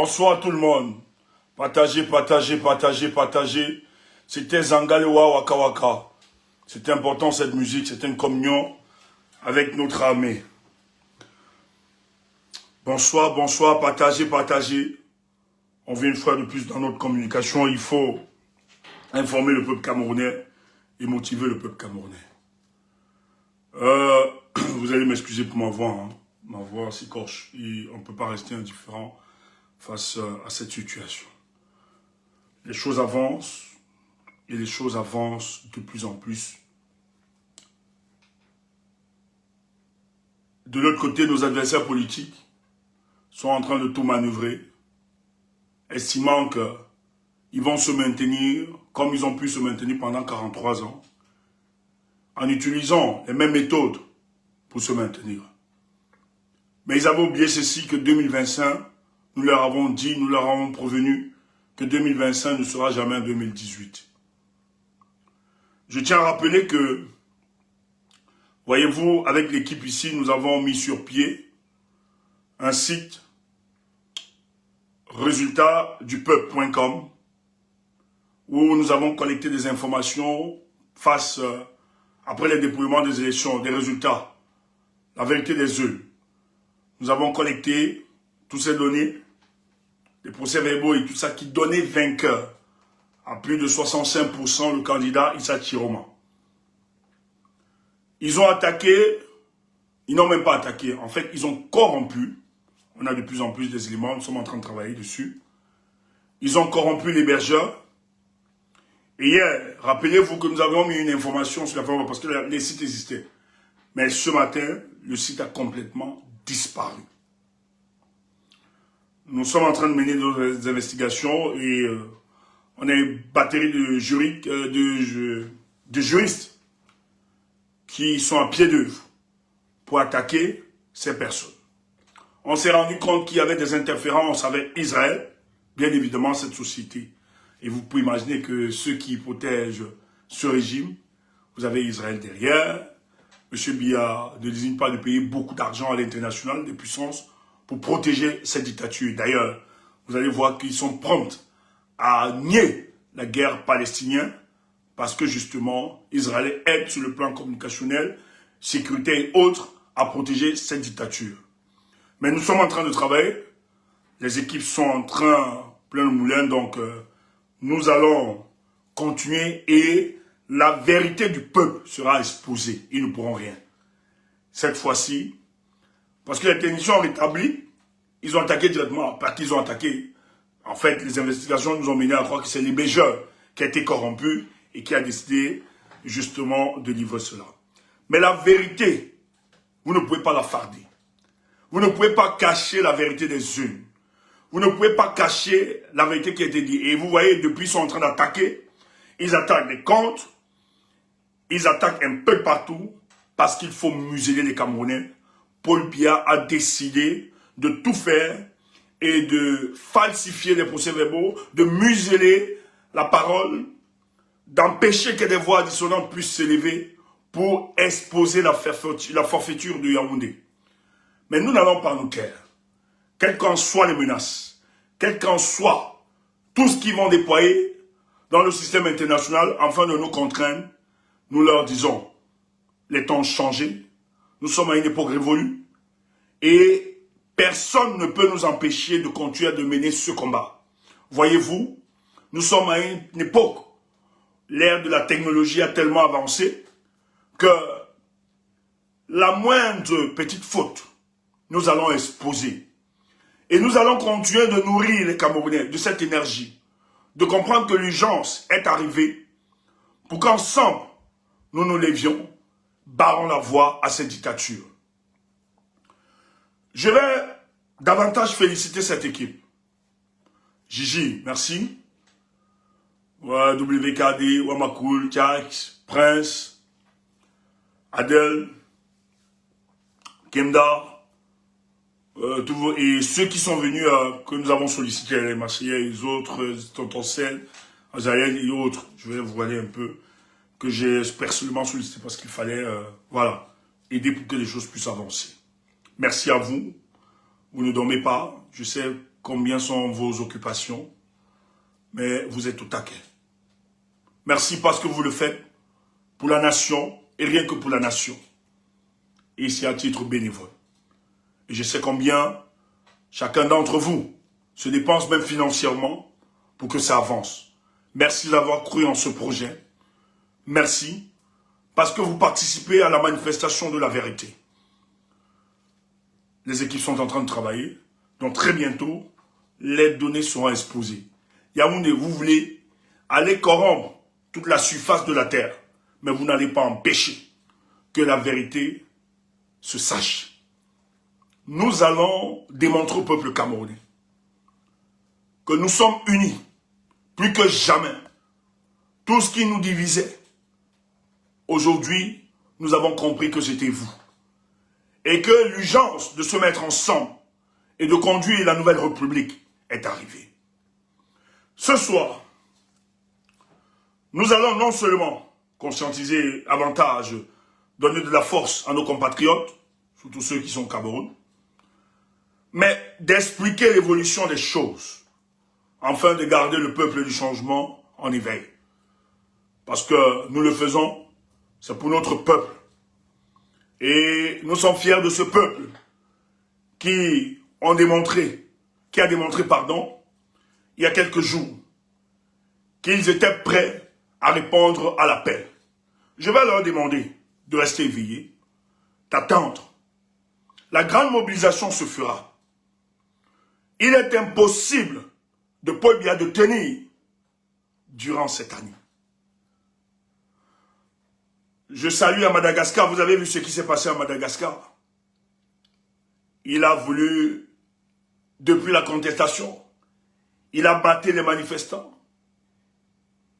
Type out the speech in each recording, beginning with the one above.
Bonsoir tout le monde. Partagez, partagez, partagez, partagez. C'était Zangalewa Waka Waka. C'est important cette musique, c'est une communion avec notre armée. Bonsoir, bonsoir, partagez, partagez. On vient une fois de plus dans notre communication. Il faut informer le peuple camerounais et motiver le peuple camerounais. Vous allez m'excuser pour ma voix. Hein. Ma voix s'écorche et on ne peut pas rester indifférent face à cette situation. Les choses avancent et les choses avancent de plus en plus. De l'autre côté, nos adversaires politiques sont en train de tout manœuvrer, estimant qu'ils vont se maintenir comme ils ont pu se maintenir pendant 43 ans, en utilisant les mêmes méthodes pour se maintenir. Mais ils avaient oublié ceci, que 2025, nous leur avons dit, nous leur avons prévenu que 2025 ne sera jamais 2018. Je tiens à rappeler que, voyez-vous, avec l'équipe ici, nous avons mis sur pied un site résultatsdupeuple.com où nous avons collecté des informations après les dépouillements des élections, des résultats, la vérité des urnes. Nous avons collecté toutes ces données, les procès-verbaux et tout ça qui donnaient vainqueur à plus de 65% le candidat Issa Chiroma. Ils ont attaqué, ils n'ont même pas attaqué, en fait ils ont corrompu, on a de plus en plus des éléments, nous sommes en train de travailler dessus, ils ont corrompu l'hébergeur. Et hier, rappelez-vous que nous avons mis une information sur la forme parce que les sites existaient. Mais ce matin, le site a complètement disparu. Nous sommes en train de mener des investigations et on a une batterie de juristes qui sont à pied d'œuvre pour attaquer ces personnes. On s'est rendu compte qu'il y avait des interférences avec Israël, bien évidemment cette société. Et vous pouvez imaginer que ceux qui protègent ce régime, vous avez Israël derrière. M. Biya ne désigne pas de payer beaucoup d'argent à l'international, des puissances, pour protéger cette dictature. D'ailleurs, vous allez voir qu'ils sont prompts à nier la guerre palestinienne parce que justement, Israël aide sur le plan communicationnel, sécurité et autres à protéger cette dictature. Mais nous sommes en train de travailler. Les équipes sont en train, plein de moulin, donc nous allons continuer et la vérité du peuple sera exposée. Ils ne pourront rien. Cette fois-ci, parce que les techniciens ont rétabli, ils ont attaqué directement. Pas qu'ils ont attaqué. En fait, les investigations nous ont mené à croire que c'est l'hébergeur qui a été corrompu et qui a décidé justement de livrer cela. Mais la vérité, vous ne pouvez pas la farder. Vous ne pouvez pas cacher la vérité des unes. Vous ne pouvez pas cacher la vérité qui a été dite. Et vous voyez, depuis, ils sont en train d'attaquer. Ils attaquent les comptes. Ils attaquent un peu partout parce qu'il faut museler les Camerounais. Paul Biya a décidé de tout faire et de falsifier les procès-verbaux, de museler la parole, d'empêcher que des voix dissonantes puissent s'élever pour exposer la forfaiture de Yaoundé. Mais nous n'allons pas nous taire. Quelles qu'en soient les menaces, quel qu'en soit tout ce qu'ils vont déployer dans le système international afin de nous contraindre, nous leur disons, les temps ont changé, nous sommes à une époque révolue et personne ne peut nous empêcher de continuer de mener ce combat. Voyez-vous, nous sommes à une époque, l'ère de la technologie a tellement avancé que la moindre petite faute, nous allons exposer. Et nous allons continuer de nourrir les Camerounais de cette énergie, de comprendre que l'urgence est arrivée pour qu'ensemble, nous nous lévions, barrons la voie à cette dictature. Je vais davantage féliciter cette équipe. Gigi, merci. WKD, Wamakoul, Tchax, Prince, Adel, Kemda, et ceux qui sont venus, que nous avons sollicités, les Marseillais et les autres, Tonton Sen, Azaël et autres, je vais vous aller un peu, que j'ai personnellement sollicité parce qu'il fallait, voilà, aider pour que les choses puissent avancer. Merci à vous, vous ne dormez pas, je sais combien sont vos occupations, mais vous êtes au taquet. Merci parce que vous le faites pour la nation et rien que pour la nation. Et ici à titre bénévole. Et je sais combien chacun d'entre vous se dépense même financièrement pour que ça avance. Merci d'avoir cru en ce projet. Merci parce que vous participez à la manifestation de la vérité. Les équipes sont en train de travailler. Donc très bientôt, les données seront exposées. Yaoundé, vous voulez aller corrompre toute la surface de la terre, mais vous n'allez pas empêcher que la vérité se sache. Nous allons démontrer au peuple camerounais que nous sommes unis, plus que jamais. Tout ce qui nous divisait, aujourd'hui, nous avons compris que c'était vous. Et que l'urgence de se mettre ensemble et de conduire la nouvelle République est arrivée. Ce soir, nous allons non seulement conscientiser avantage, donner de la force à nos compatriotes, surtout ceux qui sont au Cameroun, mais d'expliquer l'évolution des choses, afin de garder le peuple du changement en éveil. Parce que nous le faisons, c'est pour notre peuple. Et nous sommes fiers de ce peuple qui a démontré, il y a quelques jours, qu'ils étaient prêts à répondre à l'appel. Je vais leur demander de rester éveillés, d'attendre. La grande mobilisation se fera. Il est impossible de Paul Biya de tenir durant cette année. Je salue à Madagascar. Vous avez vu ce qui s'est passé à Madagascar. Il a voulu, depuis la contestation, il a battu les manifestants.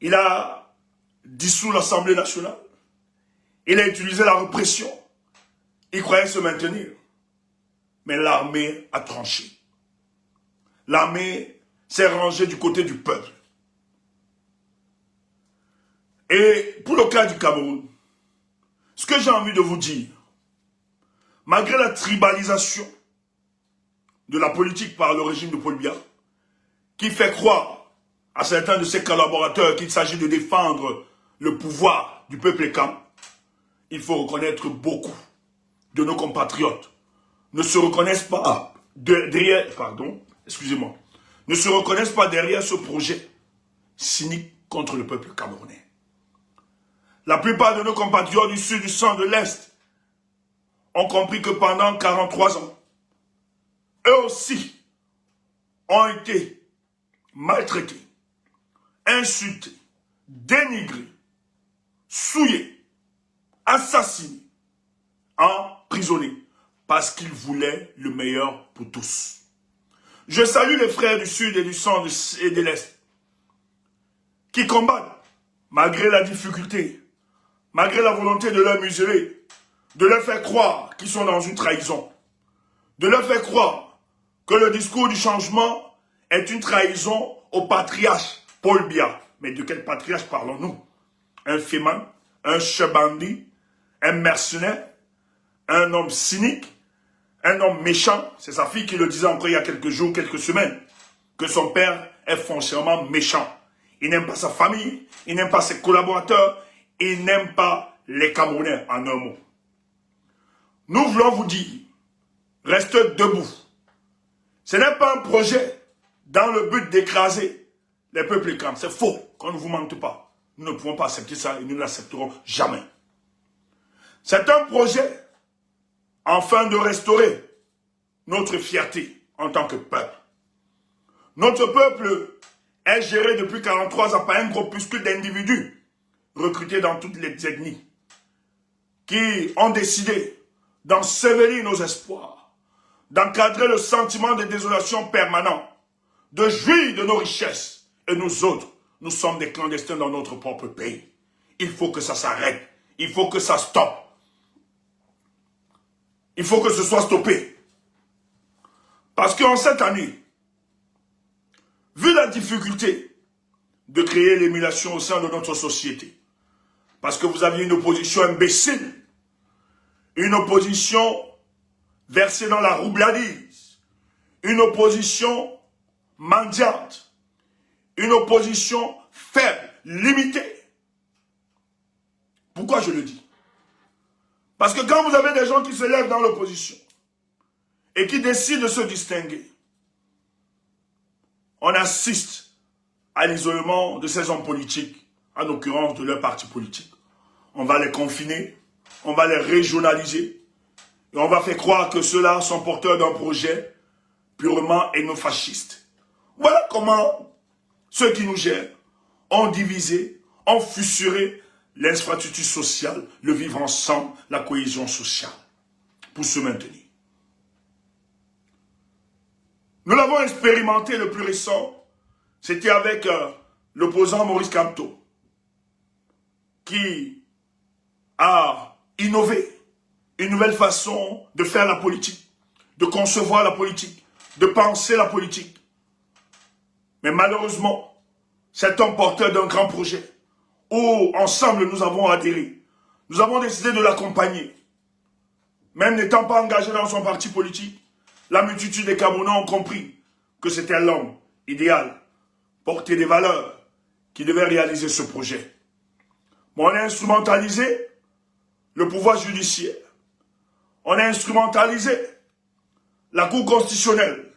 Il a dissous l'Assemblée nationale. Il a utilisé la répression. Il croyait se maintenir. Mais l'armée a tranché. L'armée s'est rangée du côté du peuple. Et pour le cas du Cameroun, ce que j'ai envie de vous dire, malgré la tribalisation de la politique par le régime de Paul Biya, qui fait croire à certains de ses collaborateurs qu'il s'agit de défendre le pouvoir du peuple Ekam, il faut reconnaître beaucoup de nos compatriotes ne se reconnaissent pas derrière ce projet cynique contre le peuple camerounais. La plupart de nos compatriotes du sud, du centre, de l'est ont compris que pendant 43 ans, eux aussi ont été maltraités, insultés, dénigrés, souillés, assassinés, emprisonnés, parce qu'ils voulaient le meilleur pour tous. Je salue les frères du sud et du centre et de l'est qui combattent malgré la difficulté, malgré la volonté de leur museler, de leur faire croire qu'ils sont dans une trahison, de leur faire croire que le discours du changement est une trahison au patriarche Paul Biya. Mais de quel patriarche parlons-nous? Un féman, un chebandi, un mercenaire, un homme cynique, un homme méchant. C'est sa fille qui le disait encore il y a quelques jours, quelques semaines, que son père est foncièrement méchant. Il n'aime pas sa famille, il n'aime pas ses collaborateurs, il n'aime pas les Camerounais, en un mot. Nous voulons vous dire, restez debout. Ce n'est pas un projet dans le but d'écraser les peuples Ekam. C'est faux, qu'on ne vous mente pas. Nous ne pouvons pas accepter ça et nous ne l'accepterons jamais. C'est un projet afin de restaurer notre fierté en tant que peuple. Notre peuple est géré depuis 43 ans par un groupuscule d'individus recrutés dans toutes les ethnies qui ont décidé d'ensevelir nos espoirs, d'encadrer le sentiment de désolation permanent, de jouir de nos richesses. Et nous autres, nous sommes des clandestins dans notre propre pays. Il faut que ça s'arrête. Il faut que ça stoppe. Il faut que ce soit stoppé. Parce qu'en cette année, vu la difficulté de créer l'émulation au sein de notre société, parce que vous aviez une opposition imbécile, une opposition versée dans la roubladise, une opposition mendiante, une opposition faible, limitée. Pourquoi je le dis? Parce que quand vous avez des gens qui se lèvent dans l'opposition et qui décident de se distinguer, on assiste à l'isolement de ces hommes politiques, en l'occurrence de leur parti politique. On va les confiner, on va les régionaliser, et on va faire croire que ceux-là sont porteurs d'un projet purement ethnofasciste. Voilà comment ceux qui nous gèrent ont divisé, ont fissuré l'infrastructure sociale, le vivre ensemble, la cohésion sociale, pour se maintenir. Nous l'avons expérimenté le plus récent, c'était avec l'opposant Maurice Kamto, qui a innové une nouvelle façon de faire la politique, de concevoir la politique, de penser la politique. Mais malheureusement, cet homme porteur d'un grand projet, où ensemble nous avons adhéré, nous avons décidé de l'accompagner. Même n'étant pas engagé dans son parti politique, la multitude des Camerounais ont compris que c'était l'homme idéal, porté des valeurs, qui devait réaliser ce projet. Mais on a instrumentalisé le pouvoir judiciaire. On a instrumentalisé la Cour constitutionnelle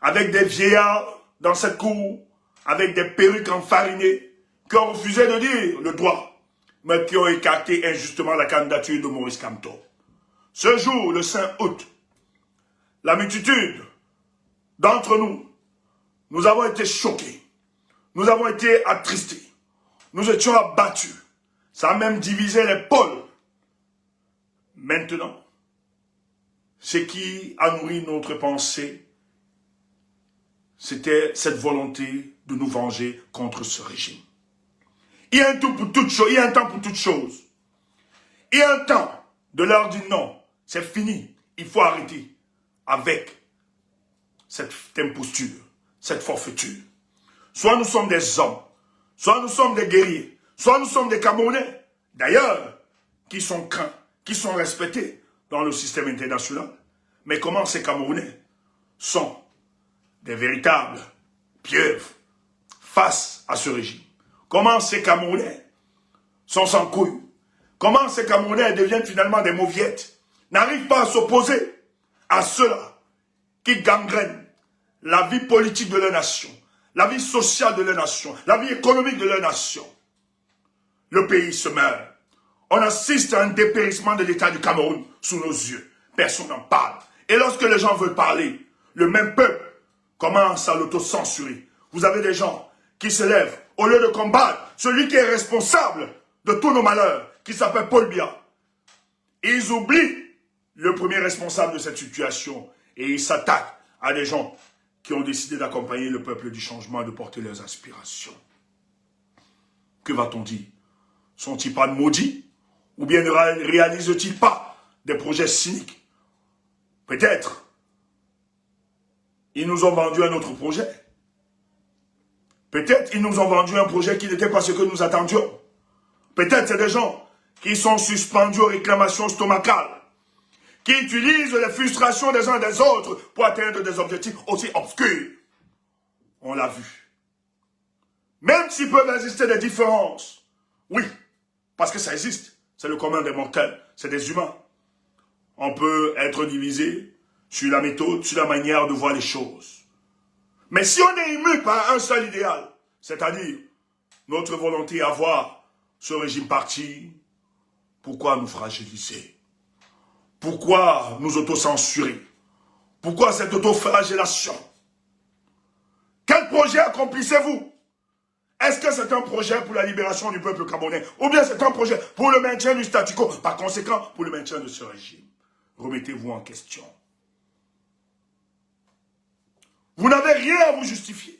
avec des vieillards dans cette cour, avec des perruques enfarinées, qui ont refusé de dire le droit, mais qui ont écarté injustement la candidature de Maurice Kamto. Ce jour, le 5 août, la multitude d'entre nous, nous avons été choqués, nous avons été attristés, nous étions abattus, ça a même divisé les pôles. Maintenant, ce qui a nourri notre pensée, c'était cette volonté de nous venger contre ce régime. Il y a un temps pour toute chose, il y a un temps pour toute chose. Il y a un temps de leur dire non, c'est fini, il faut arrêter avec cette imposture, cette forfaiture. Soit nous sommes des hommes, soit nous sommes des guerriers, soit nous sommes des Camerounais, d'ailleurs, qui sont craints, qui sont respectés dans le système international. Mais comment ces Camerounais sont des véritables pieuvres face à ce régime? Comment ces Camerounais sont sans couilles? Comment ces Camerounais deviennent finalement des mauviettes? N'arrivent pas à s'opposer à ceux-là qui gangrènent la vie politique de leur nation, la vie sociale de leur nation, la vie économique de leur nation. Le pays se meurt. On assiste à un dépérissement de l'État du Cameroun sous nos yeux. Personne n'en parle. Et lorsque les gens veulent parler, le même peuple commence à l'autocensurer. Vous avez des gens qui se lèvent au lieu de combattre celui qui est responsable de tous nos malheurs, qui s'appelle Paul Biya. Ils oublient le premier responsable de cette situation et ils s'attaquent à des gens qui ont décidé d'accompagner le peuple du changement et de porter leurs aspirations. Que va-t-on dire? Sont-ils pas maudits? Ou bien ne réalisent-ils pas des projets cyniques? Peut-être, ils nous ont vendu un autre projet. Peut-être, ils nous ont vendu un projet qui n'était pas ce que nous attendions. Peut-être, c'est des gens qui sont suspendus aux réclamations stomacales, qui utilisent les frustrations des uns des autres pour atteindre des objectifs aussi obscurs. On l'a vu. Même s'il peut exister des différences, oui, parce que ça existe, c'est le commun des mortels, c'est des humains. On peut être divisé sur la méthode, sur la manière de voir les choses. Mais si on est ému par un seul idéal, c'est-à-dire notre volonté à voir ce régime parti, pourquoi nous fragiliser? Pourquoi nous autocensurer? Pourquoi cette autoflagellation? Quel projet accomplissez-vous? Est-ce que c'est un projet pour la libération du peuple camerounais? Ou bien c'est un projet pour le maintien du statu quo? Par conséquent, pour le maintien de ce régime. Remettez-vous en question. Vous n'avez rien à vous justifier.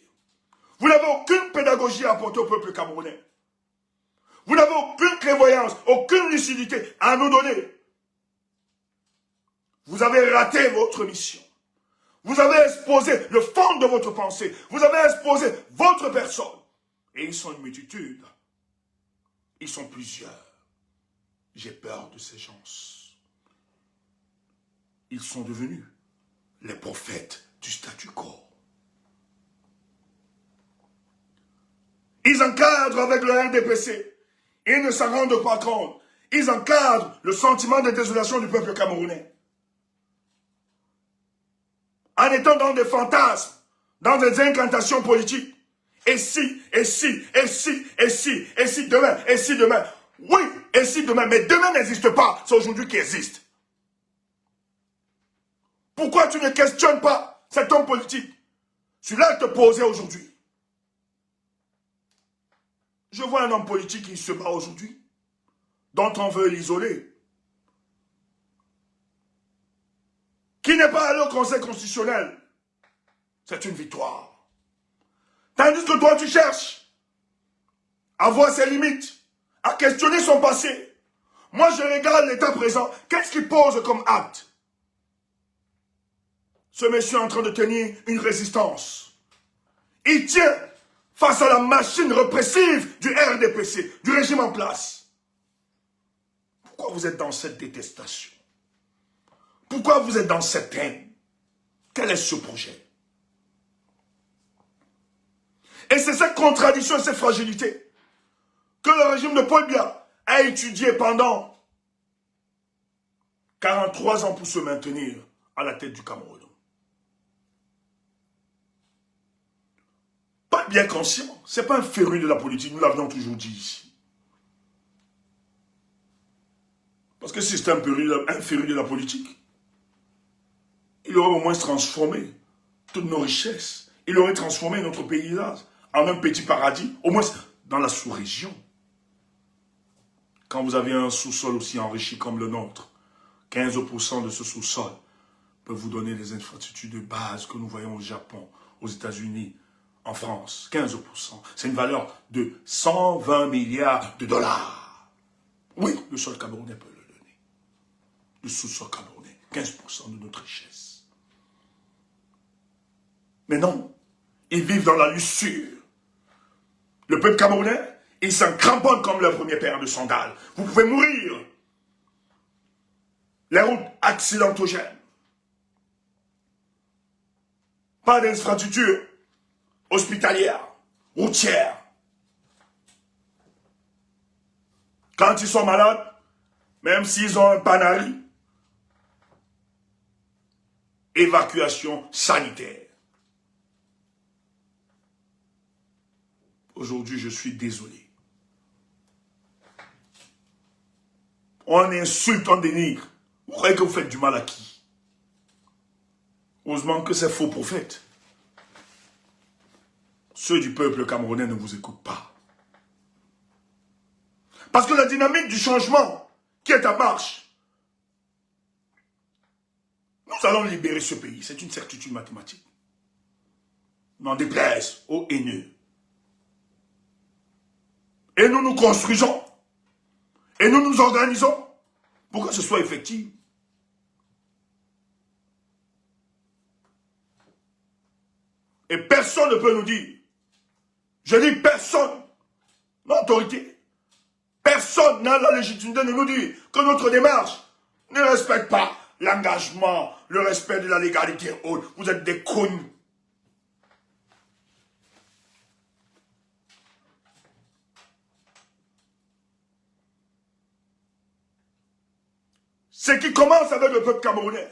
Vous n'avez aucune pédagogie à apporter au peuple camerounais. Vous n'avez aucune clairvoyance, aucune lucidité à nous donner. Vous avez raté votre mission. Vous avez exposé le fond de votre pensée. Vous avez exposé votre personne. Et ils sont une multitude. Ils sont plusieurs. J'ai peur de ces gens. Ils sont devenus les prophètes du statu quo. Ils encadrent avec le RDPC. Ils ne s'en rendent pas compte. Ils encadrent le sentiment de désolation du peuple camerounais. En étant dans des fantasmes, dans des incantations politiques. Et si, et si, et si, et si, et si demain, et si demain. Oui, et si demain, mais demain n'existe pas. C'est aujourd'hui qui existe. Pourquoi tu ne questionnes pas cet homme politique sur l'acte posé aujourd'hui? Je vois un homme politique qui se bat aujourd'hui, dont on veut l'isoler, qui n'est pas allé au Conseil constitutionnel. C'est une victoire. Tandis que toi, tu cherches à voir ses limites, à questionner son passé. Moi, je regarde l'état présent. Qu'est-ce qu'il pose comme acte? Ce monsieur est en train de tenir une résistance. Il tient face à la machine répressive du RDPC, du régime en place. Pourquoi vous êtes dans cette détestation? Pourquoi vous êtes dans cette haine? Quel est ce projet? Et c'est cette contradiction et cette fragilité que le régime de Paul Biya a étudié pendant 43 ans pour se maintenir à la tête du Cameroun. Pas bien conscient, c'est pas un féru de la politique, nous l'avions toujours dit ici. Parce que si c'était un féru de la politique, il aurait au moins transformé toutes nos richesses. Il aurait transformé notre paysage en un petit paradis, au moins dans la sous-région. Quand vous avez un sous-sol aussi enrichi comme le nôtre, 15% de ce sous-sol peut vous donner des infrastructures de base que nous voyons au Japon, aux États-Unis, en France. 15%. C'est une valeur de 120 milliards de dollars. Oui, le sol camerounais peut le donner. Le sous-sol camerounais, 15% de notre richesse. Mais non, ils vivent dans la luxure. Le peuple camerounais, il s'en cramponne comme leur premier paire de sandales. Vous pouvez mourir. Les routes accidentogènes. Pas d'infrastructure hospitalière, routière. Quand ils sont malades, même s'ils ont un panari, évacuation sanitaire. Aujourd'hui, je suis désolé. On insulte, on dénigre. Vous croyez que vous faites du mal à qui? Heureusement que c'est faux prophète. Ceux du peuple camerounais ne vous écoutent pas. Parce que la dynamique du changement qui est en marche, nous allons libérer ce pays. C'est une certitude mathématique. N'en déplaise aux haineux. Et nous nous construisons. Et nous nous organisons pour que ce soit effectif. Et personne ne peut nous dire, je dis personne, l'autorité, personne n'a la légitimité de nous dire que notre démarche ne respecte pas l'engagement, le respect de la légalité. Vous êtes des cons. Ce qui commence avec le peuple camerounais,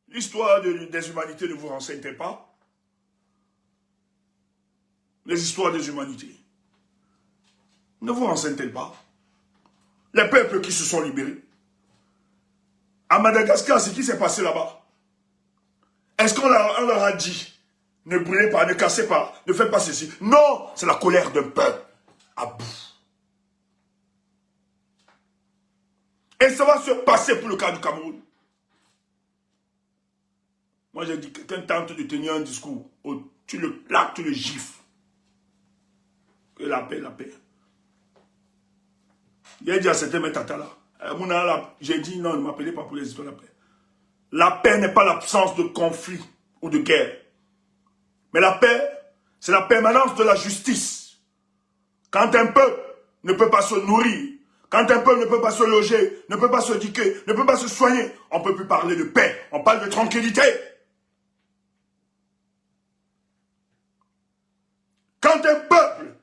l'histoire des humanités ne vous renseigne pas. Les histoires des humanités ne vous renseignent-elles pas? Les peuples qui se sont libérés. À Madagascar, ce qui s'est passé là-bas, est-ce qu'on leur a dit, ne brûlez pas, ne cassez pas, ne faites pas ceci? Non, c'est la colère d'un peuple à bout. Et ça va se passer pour le cas du Cameroun. Moi, j'ai dit, quelqu'un tente de tenir un discours, tu le plaques, tu le gifles. Que la paix, la paix. Il a dit à certains métatata là, j'ai dit non, ne m'appelez pas pour les histoires de la paix. La paix n'est pas l'absence de conflit ou de guerre. Mais la paix, c'est la permanence de la justice. Quand un peuple ne peut pas se nourrir, quand un peuple ne peut pas se loger, ne peut pas se éduquer, ne peut pas se soigner, on ne peut plus parler de paix, on parle de tranquillité. Quand un peuple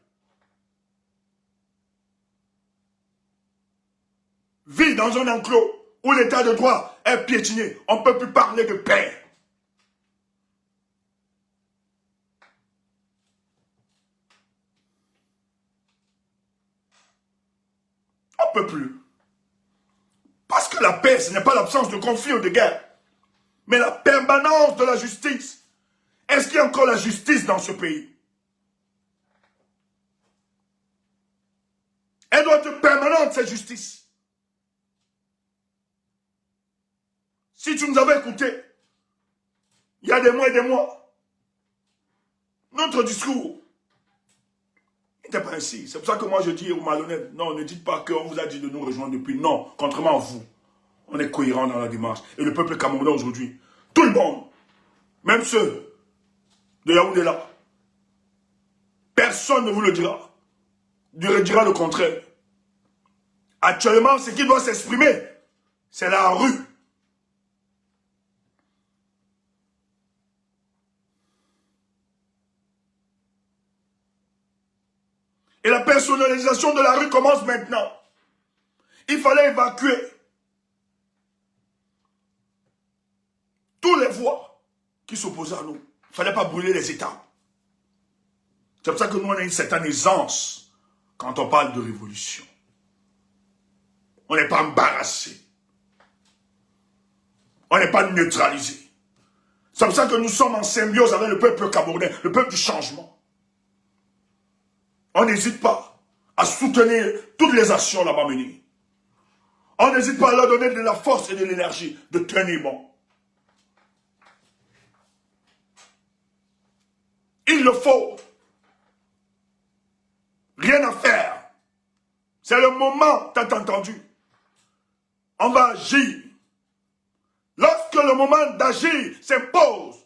vit dans un enclos où l'état de droit est piétiné. On ne peut plus parler de paix. On ne peut plus. Parce que la paix, ce n'est pas l'absence de conflit ou de guerre, mais la permanence de la justice. Est-ce qu'il y a encore la justice dans ce pays? Elle doit être permanente, cette justice. Si tu nous avais écoutés, il y a des mois et des mois, notre discours n'était pas ainsi. C'est pour ça que moi je dis aux malhonnêtes, non, ne dites pas qu'on vous a dit de nous rejoindre depuis. Non, contrairement à vous, on est cohérent dans la démarche. Et le peuple camerounais aujourd'hui, tout le monde, même ceux de Yaoundé là, personne ne vous le dira. Dieu dira le contraire. Actuellement, ce qui doit s'exprimer, c'est la rue. Et la personnalisation de la rue commence maintenant. Il fallait évacuer tous les voix qui s'opposaient à nous. Il ne fallait pas brûler les États. C'est pour ça que nous, on a une certaine aisance quand on parle de révolution. On n'est pas embarrassé. On n'est pas neutralisé. C'est pour ça que nous sommes en symbiose avec le peuple camerounais, le peuple du changement. On n'hésite pas à soutenir toutes les actions là-bas menées. On n'hésite pas à leur donner de la force et de l'énergie de tenir bon. Il le faut. Rien à faire. C'est le moment, t'as entendu. On va agir. Lorsque le moment d'agir s'impose,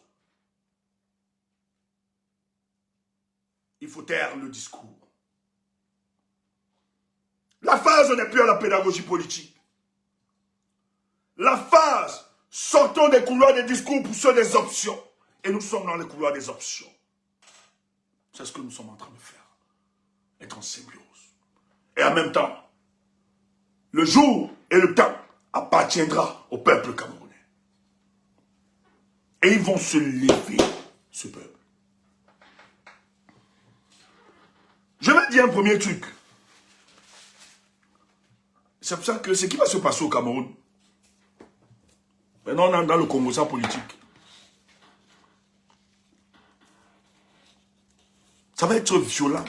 il faut taire le discours. La phase n'est plus à la pédagogie politique. La phase, sortons des couloirs des discours pour ceux des options. Et nous sommes dans les couloirs des options. C'est ce que nous sommes en train de faire. Être en symbiose. Et en même temps, le jour et le temps appartiendra au peuple camerounais. Et ils vont se lever, ce peuple. Je vais dire un premier truc. C'est pour ça que ce qui va se passer au Cameroun, maintenant on est dans le composant politique. Ça va être violent.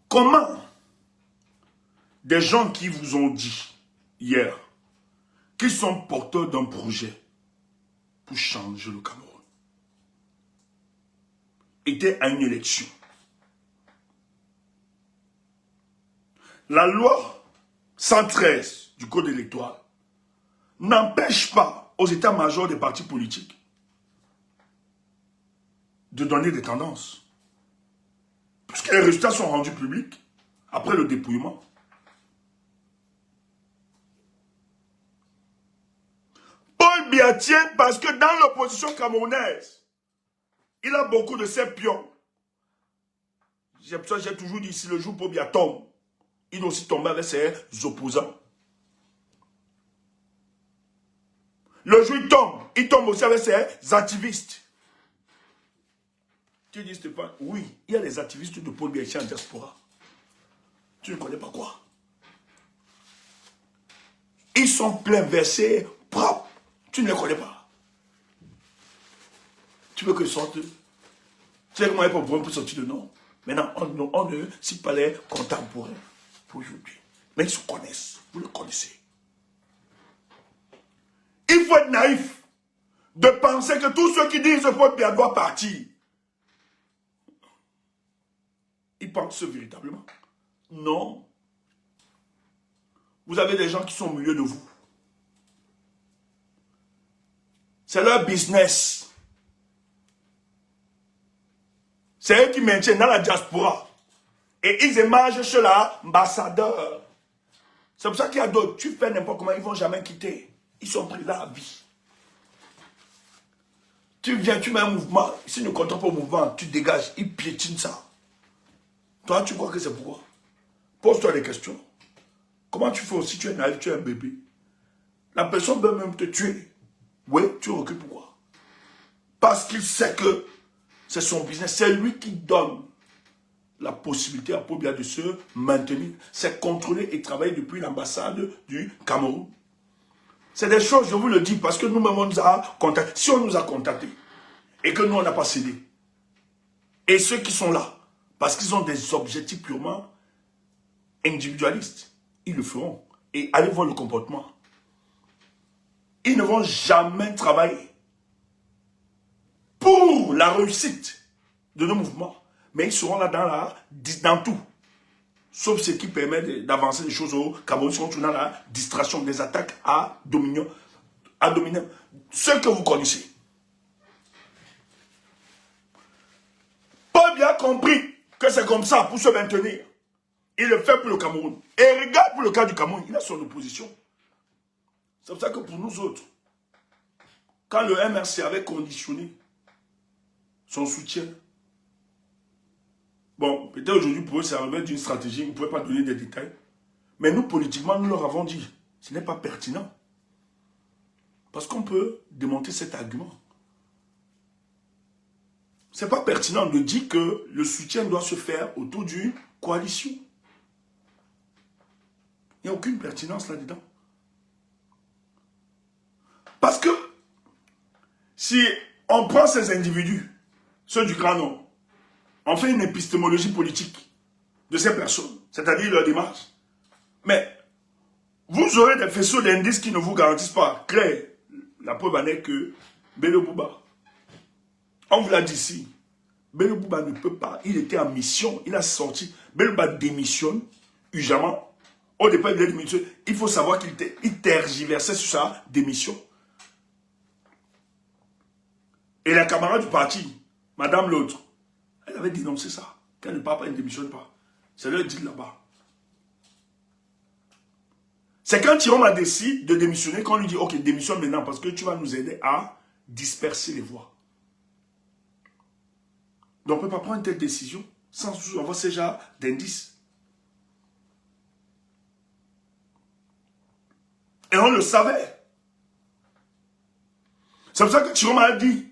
Comment des gens qui vous ont dit hier qu'ils sont porteurs d'un projet pour changer le Cameroun étaient à une élection. La loi 113 du code électoral n'empêche pas aux états-majors des partis politiques de donner des tendances. Puisque les résultats sont rendus publics après le dépouillement. Paul Biya tient parce que dans l'opposition camerounaise, il a beaucoup de ses pions. J'ai toujours dit, si le jour Paul Biya tombe, il doit aussi tomber avec ses opposants. Le jour il tombe aussi avec ses activistes. Tu dis Stéphane, oui, il y a les activistes de Paul Biya en diaspora. Tu ne connais pas quoi? Ils sont pleins versés, propres. Tu ne les connais pas. Tu veux que je sorte? Tu sais comment il n'y a pas de problème pour sortir de nom? Maintenant, on ne cite pas les contemporains pour aujourd'hui. Mais ils se connaissent. Vous le connaissez. Il faut être naïf de penser que tous ceux qui disent que Paul Biya doit partir, ils pensent véritablement. Non. Vous avez des gens qui sont au milieu de vous. C'est leur business. C'est eux qui maintiennent dans la diaspora. Et ils émargent chez l'ambassadeur. C'est pour ça qu'il y a d'autres. Tu fais n'importe comment, ils ne vont jamais quitter. Ils sont pris là à vie. Tu viens, tu mets un mouvement. S'ils ne comptent pas au mouvement, tu dégages. Ils piétinent ça. Toi, tu crois que c'est pourquoi? Pose-toi des questions. Comment tu fais aussi? Tu es naïf, tu es un bébé. La personne peut même te tuer. Oui, tu recules pourquoi? Parce qu'il sait que c'est son business. C'est lui qui donne la possibilité à Pobia de se maintenir. C'est contrôler et travailler depuis l'ambassade du Cameroun. C'est des choses, je vous le dis, parce que nous-mêmes, on nous a contactés. Si on nous a contactés et que nous, on n'a pas cédé, et ceux qui sont là, parce qu'ils ont des objectifs purement individualistes, ils le feront. Et allez voir le comportement. Ils ne vont jamais travailler pour la réussite de nos mouvements. Mais ils seront là dans tout. Sauf ce qui permet d'avancer les choses au Cameroun. Ils seront dans la distraction des attaques à dominion. Ceux que vous connaissez. Paul bien compris que c'est comme ça pour se maintenir. Il le fait pour le Cameroun. Et regarde pour le cas du Cameroun, il a son opposition. C'est pour ça que pour nous autres, quand le MRC avait conditionné son soutien, bon, peut-être aujourd'hui pour eux, ça relève d'une stratégie, vous ne pouvez pas donner des détails. Mais nous, politiquement, nous leur avons dit, ce n'est pas pertinent. Parce qu'on peut démonter cet argument. Ce n'est pas pertinent de dire que le soutien doit se faire autour d'une coalition. Il n'y a aucune pertinence là-dedans. Parce que si on prend ces individus, ceux du Grand Nord, on fait une épistémologie politique de ces personnes, c'est-à-dire leur démarche. Mais vous aurez des faisceaux d'indices qui ne vous garantissent pas. Claire, la preuve en est que Bello Bouba, on vous l'a dit ici, Bello Bouba ne peut pas, il était en mission, il a sorti, Bello Bouba démissionne, urgemment. Au départ, il a démissionné. Il faut savoir qu'il tergiversait sur sa démission. Et la camarade du parti, Madame l'autre, elle avait dénoncé ça. Qu'elle ne part pas, elle ne démissionne pas. C'est leur dit là-bas. C'est quand Thierry a décidé de démissionner qu'on lui dit, ok, démissionne maintenant parce que tu vas nous aider à disperser les voix. Donc on ne peut pas prendre une telle décision sans avoir ce genre d'indices. Et on le savait. C'est pour ça que Thierry a dit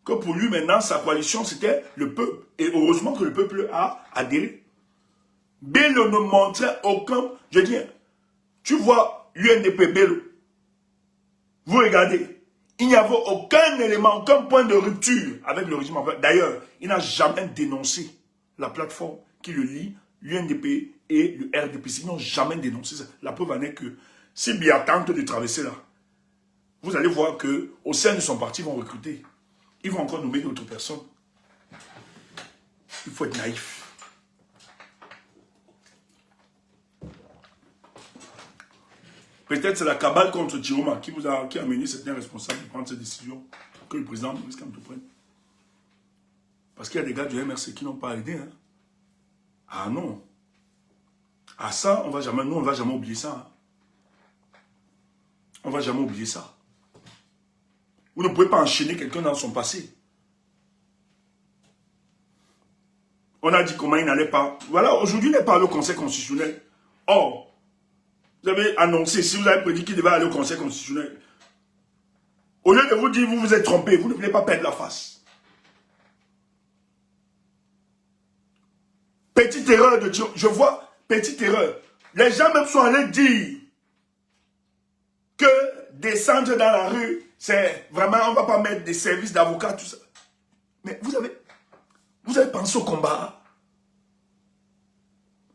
que pour lui maintenant, sa coalition, c'était le peuple. Et heureusement que le peuple a adhéré. Bello ne montrait aucun... Je dis, tu vois l'UNDP Bello. Vous regardez. Il n'y avait aucun élément, aucun point de rupture avec le régime. D'ailleurs, il n'a jamais dénoncé la plateforme qui le lie, l'UNDP et le RDPC. Ils n'ont jamais dénoncé ça. La preuve en est que si Biya tente de traverser là, vous allez voir qu'au sein de son parti, ils vont recruter. Ils vont encore nommer d'autres personnes. Il faut être naïf. Peut-être c'est la cabale contre Tiroma qui a mené certains responsables de prendre cette décision que le président Maurice Kamto prenne. Parce qu'il y a des gars du MRC qui n'ont pas aidé. Hein. Ah non. Ah ça, nous, on ne va jamais oublier ça. Hein. On ne va jamais oublier ça. Vous ne pouvez pas enchaîner quelqu'un dans son passé. On a dit comment il n'allait pas. Voilà, aujourd'hui, il n'est pas allé au Conseil constitutionnel. Or, vous avez annoncé, si vous avez prédit qu'il devait aller au Conseil constitutionnel, au lieu de vous dire, vous vous êtes trompé, vous ne voulez pas perdre la face. Petite erreur de Dieu. Je vois, petite erreur. Les gens même sont allés dire que descendre dans la rue, c'est vraiment, on ne va pas mettre des services d'avocats, tout ça. Mais vous avez pensé au combat.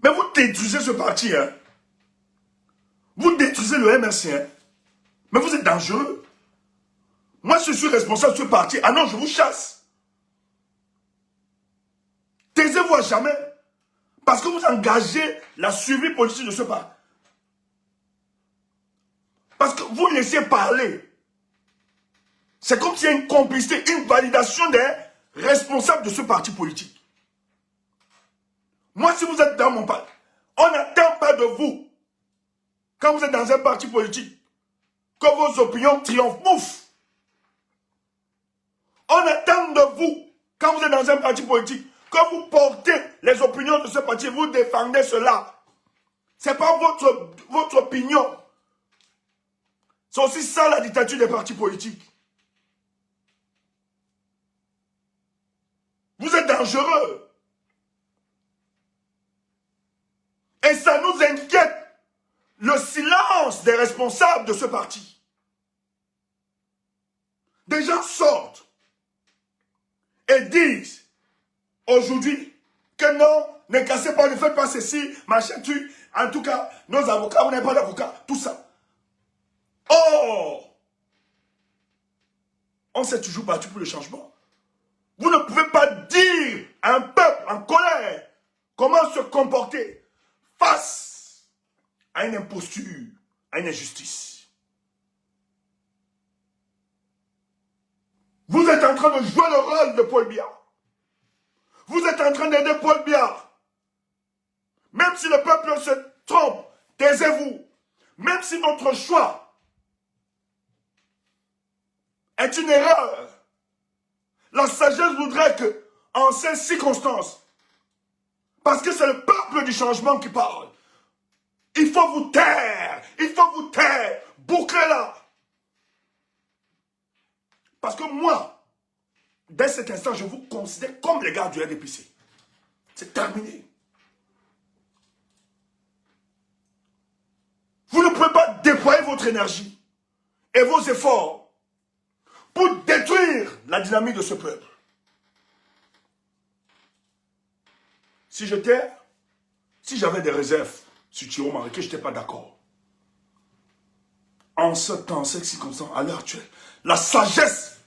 Mais vous détruisez ce parti, hein. Vous détruisez le MRC, hein. Mais vous êtes dangereux. Moi, je suis responsable de ce parti. Ah non, je vous chasse. Taisez-vous à jamais. Parce que vous engagez la survie politique de ce parti. Parce que vous laissez parler. C'est comme s'il y a une complicité, une validation des responsables de ce parti politique. Moi, si vous êtes dans mon parti, on n'attend pas de vous, quand vous êtes dans un parti politique, que vos opinions triomphent. Mouf! On attend de vous, quand vous êtes dans un parti politique, que vous portez les opinions de ce parti, vous défendez cela. Ce n'est pas votre opinion. C'est aussi ça la dictature des partis politiques. Vous êtes dangereux. Et ça nous inquiète. Le silence des responsables de ce parti. Des gens sortent et disent aujourd'hui que non, ne cassez pas, ne faites pas ceci, machin, tu. En tout cas, nos avocats, vous n'avez pas d'avocats, tout ça. Oh! On s'est toujours battu pour le changement. Vous ne pouvez pas dire à un peuple en colère comment se comporter face à une imposture, à une injustice. Vous êtes en train de jouer le rôle de Paul Biya. Vous êtes en train d'aider Paul Biya. Même si le peuple se trompe, taisez-vous. Même si notre choix est une erreur, la sagesse voudrait que, en ces circonstances, parce que c'est le peuple du changement qui parle, il faut vous taire, bouclez-la. Parce que moi, dès cet instant, je vous considère comme les gars du RDPC. C'est terminé. Vous ne pouvez pas déployer votre énergie et vos efforts pour détruire la dynamique de ce peuple. Si j'avais des réserves sur Thierry Marquet, je n'étais pas d'accord. En ce temps, en cette circonstance, à l'heure actuelle, la sagesse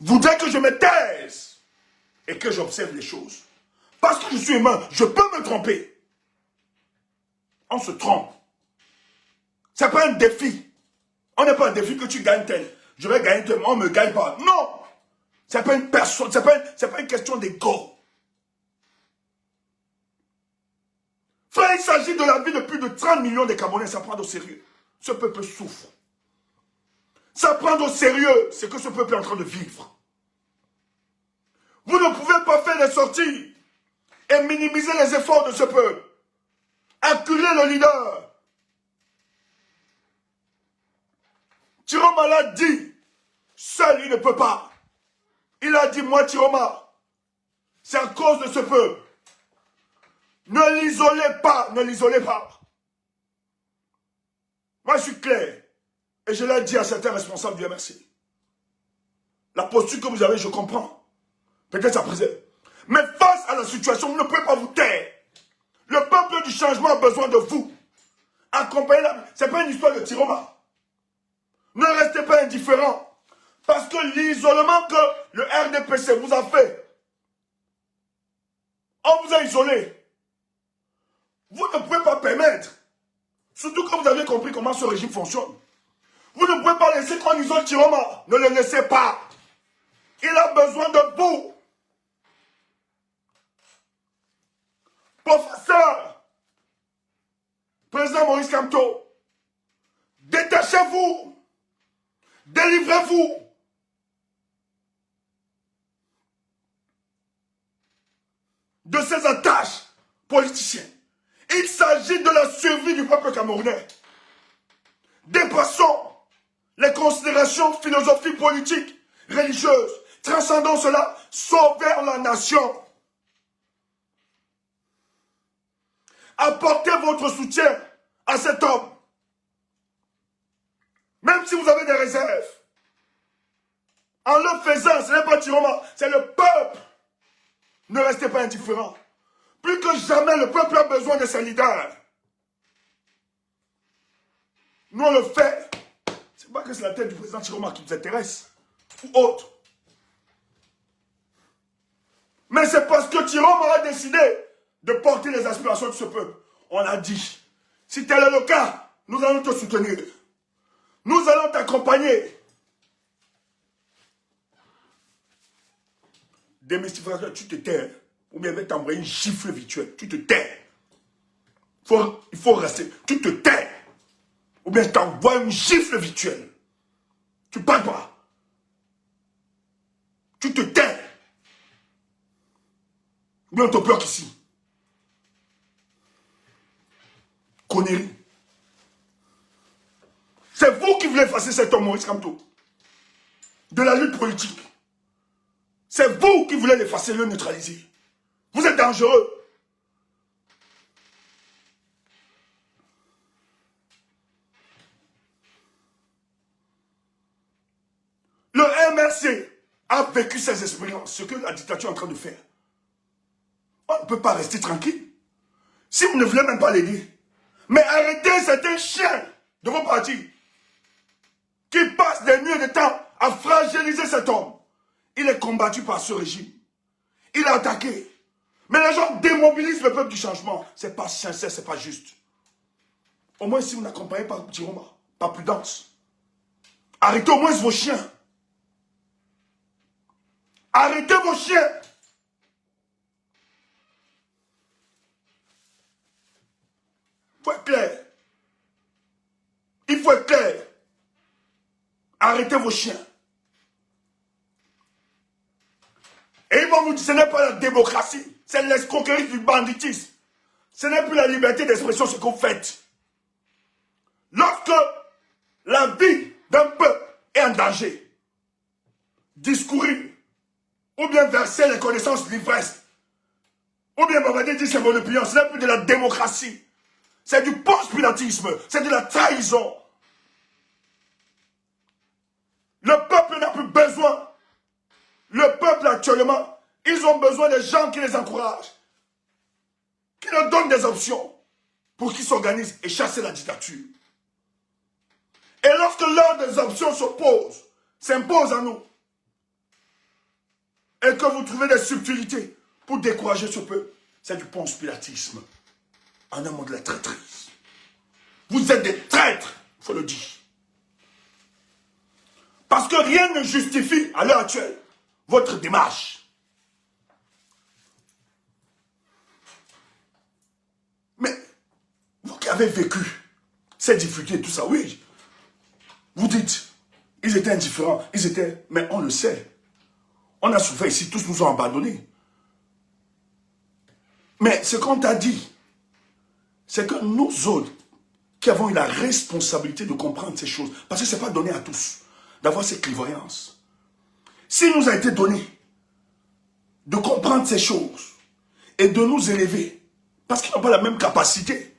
voudrait que je me taise et que j'observe les choses. Parce que je suis humain, je peux me tromper. On se trompe. Ce n'est pas un défi. On n'est pas un défi que tu gagnes tel. Je vais gagner tel, on ne me gagne pas. Non! Ce n'est pas une personne, c'est pas une question d'ego. Frère, il s'agit de la vie de plus de 30 millions de Camerounais, ça prend au sérieux. Ce peuple souffre. Ça prend au sérieux ce que ce peuple est en train de vivre. Vous ne pouvez pas faire des sorties et minimiser les efforts de ce peuple. Acculer le leader. Tiroma l'a dit, seul il ne peut pas. Il a dit, moi Tiroma, c'est à cause de ce peuple. Ne l'isolez pas, ne l'isolez pas. Moi je suis clair, et je l'ai dit à certains responsables du MRC. La posture que vous avez, je comprends. Peut-être ça présente. Mais face à la situation, vous ne pouvez pas vous taire. Le peuple du changement a besoin de vous. Accompagnez-la. Ce n'est pas une histoire de Tiroma. Ne restez pas indifférents. Parce que l'isolement que le RDPC vous a fait, on vous a isolé. Vous ne pouvez pas permettre, surtout quand vous avez compris comment ce régime fonctionne, vous ne pouvez pas laisser qu'on isole Tiroma. Ne le laissez pas. Il a besoin de vous. Professeur, président Maurice Kamto, détachez-vous. Délivrez-vous. De ces attaches politiciennes. Il s'agit de la survie du peuple camerounais. Dépassons les considérations philosophiques, politiques, religieuses. Transcendons cela, sauvons la nation. Apportez votre soutien à cet homme. Même si vous avez des réserves. En le faisant, ce n'est pas Tiroma, c'est le peuple. Ne restez pas indifférents. Plus que jamais, le peuple a besoin de ses leaders. Nous, on le fait. C'est pas que c'est la tête du président Tiroma qui nous intéresse. Ou autre. Mais c'est parce que Tiroma a décidé de porter les aspirations de ce peuple. On l'a dit. Si tel est le cas, nous allons te soutenir. Nous allons t'accompagner. Démystification, tu te tais. Ou bien il va t'envoyer une gifle virtuelle. Tu te tais. Il faut rester. Tu te tais. Ou bien je t'envoie une gifle virtuelle. Tu parles pas. Tu te tais. Ou bien on te bloque ici. conneries. C'est vous qui voulez effacer cet homme, Maurice Kamto, de la lutte politique. C'est vous qui voulez l'effacer, le neutraliser. Vous êtes dangereux. Le MRC a vécu ses expériences, ce que la dictature est en train de faire. On ne peut pas rester tranquille. Si vous ne voulez même pas l'aider, mais arrêtez certains chiens de vos partis qui passent des nuits de temps à fragiliser cet homme. Il est combattu par ce régime. Il a attaqué. Mais les gens démobilisent le peuple du changement. C'est pas sincère, c'est pas juste. Au moins si vous n'accompagnez pas Tiroma, pas prudence. Arrêtez au moins vos chiens. Arrêtez vos chiens. Il faut être clair. Il faut être clair. Arrêtez vos chiens. Et ils vont vous dire, ce n'est pas la démocratie, c'est l'escroquerie du banditisme. Ce n'est plus la liberté d'expression ce que vous faites. Lorsque la vie d'un peuple est en danger, discourir, ou bien verser les connaissances l'ivresse, ou bien Babadi dit c'est mon opinion, ce n'est plus de la démocratie. C'est du post-pilatisme, c'est de la trahison. Le peuple n'a plus besoin. Le peuple actuellement, ils ont besoin des gens qui les encouragent, qui leur donnent des options pour qu'ils s'organisent et chasser la dictature. Et lorsque l'un des options s'impose à nous, et que vous trouvez des subtilités pour décourager ce peuple, c'est du ponce-pilatisme. En un mot de la traîtrise. Vous êtes des traîtres, il faut le dire. Parce que rien ne justifie, à l'heure actuelle, votre démarche. Mais, vous qui avez vécu ces difficultés, tout ça, oui, vous dites, ils étaient indifférents, mais on le sait. On a souffert ici, tous nous ont abandonnés. Mais ce qu'on t'a dit, c'est que nous autres, qui avons eu la responsabilité de comprendre ces choses, parce que ce n'est pas donné à tous, d'avoir cette clairvoyance. S'il nous a été donné de comprendre ces choses et de nous élever, parce qu'ils n'ont pas la même capacité.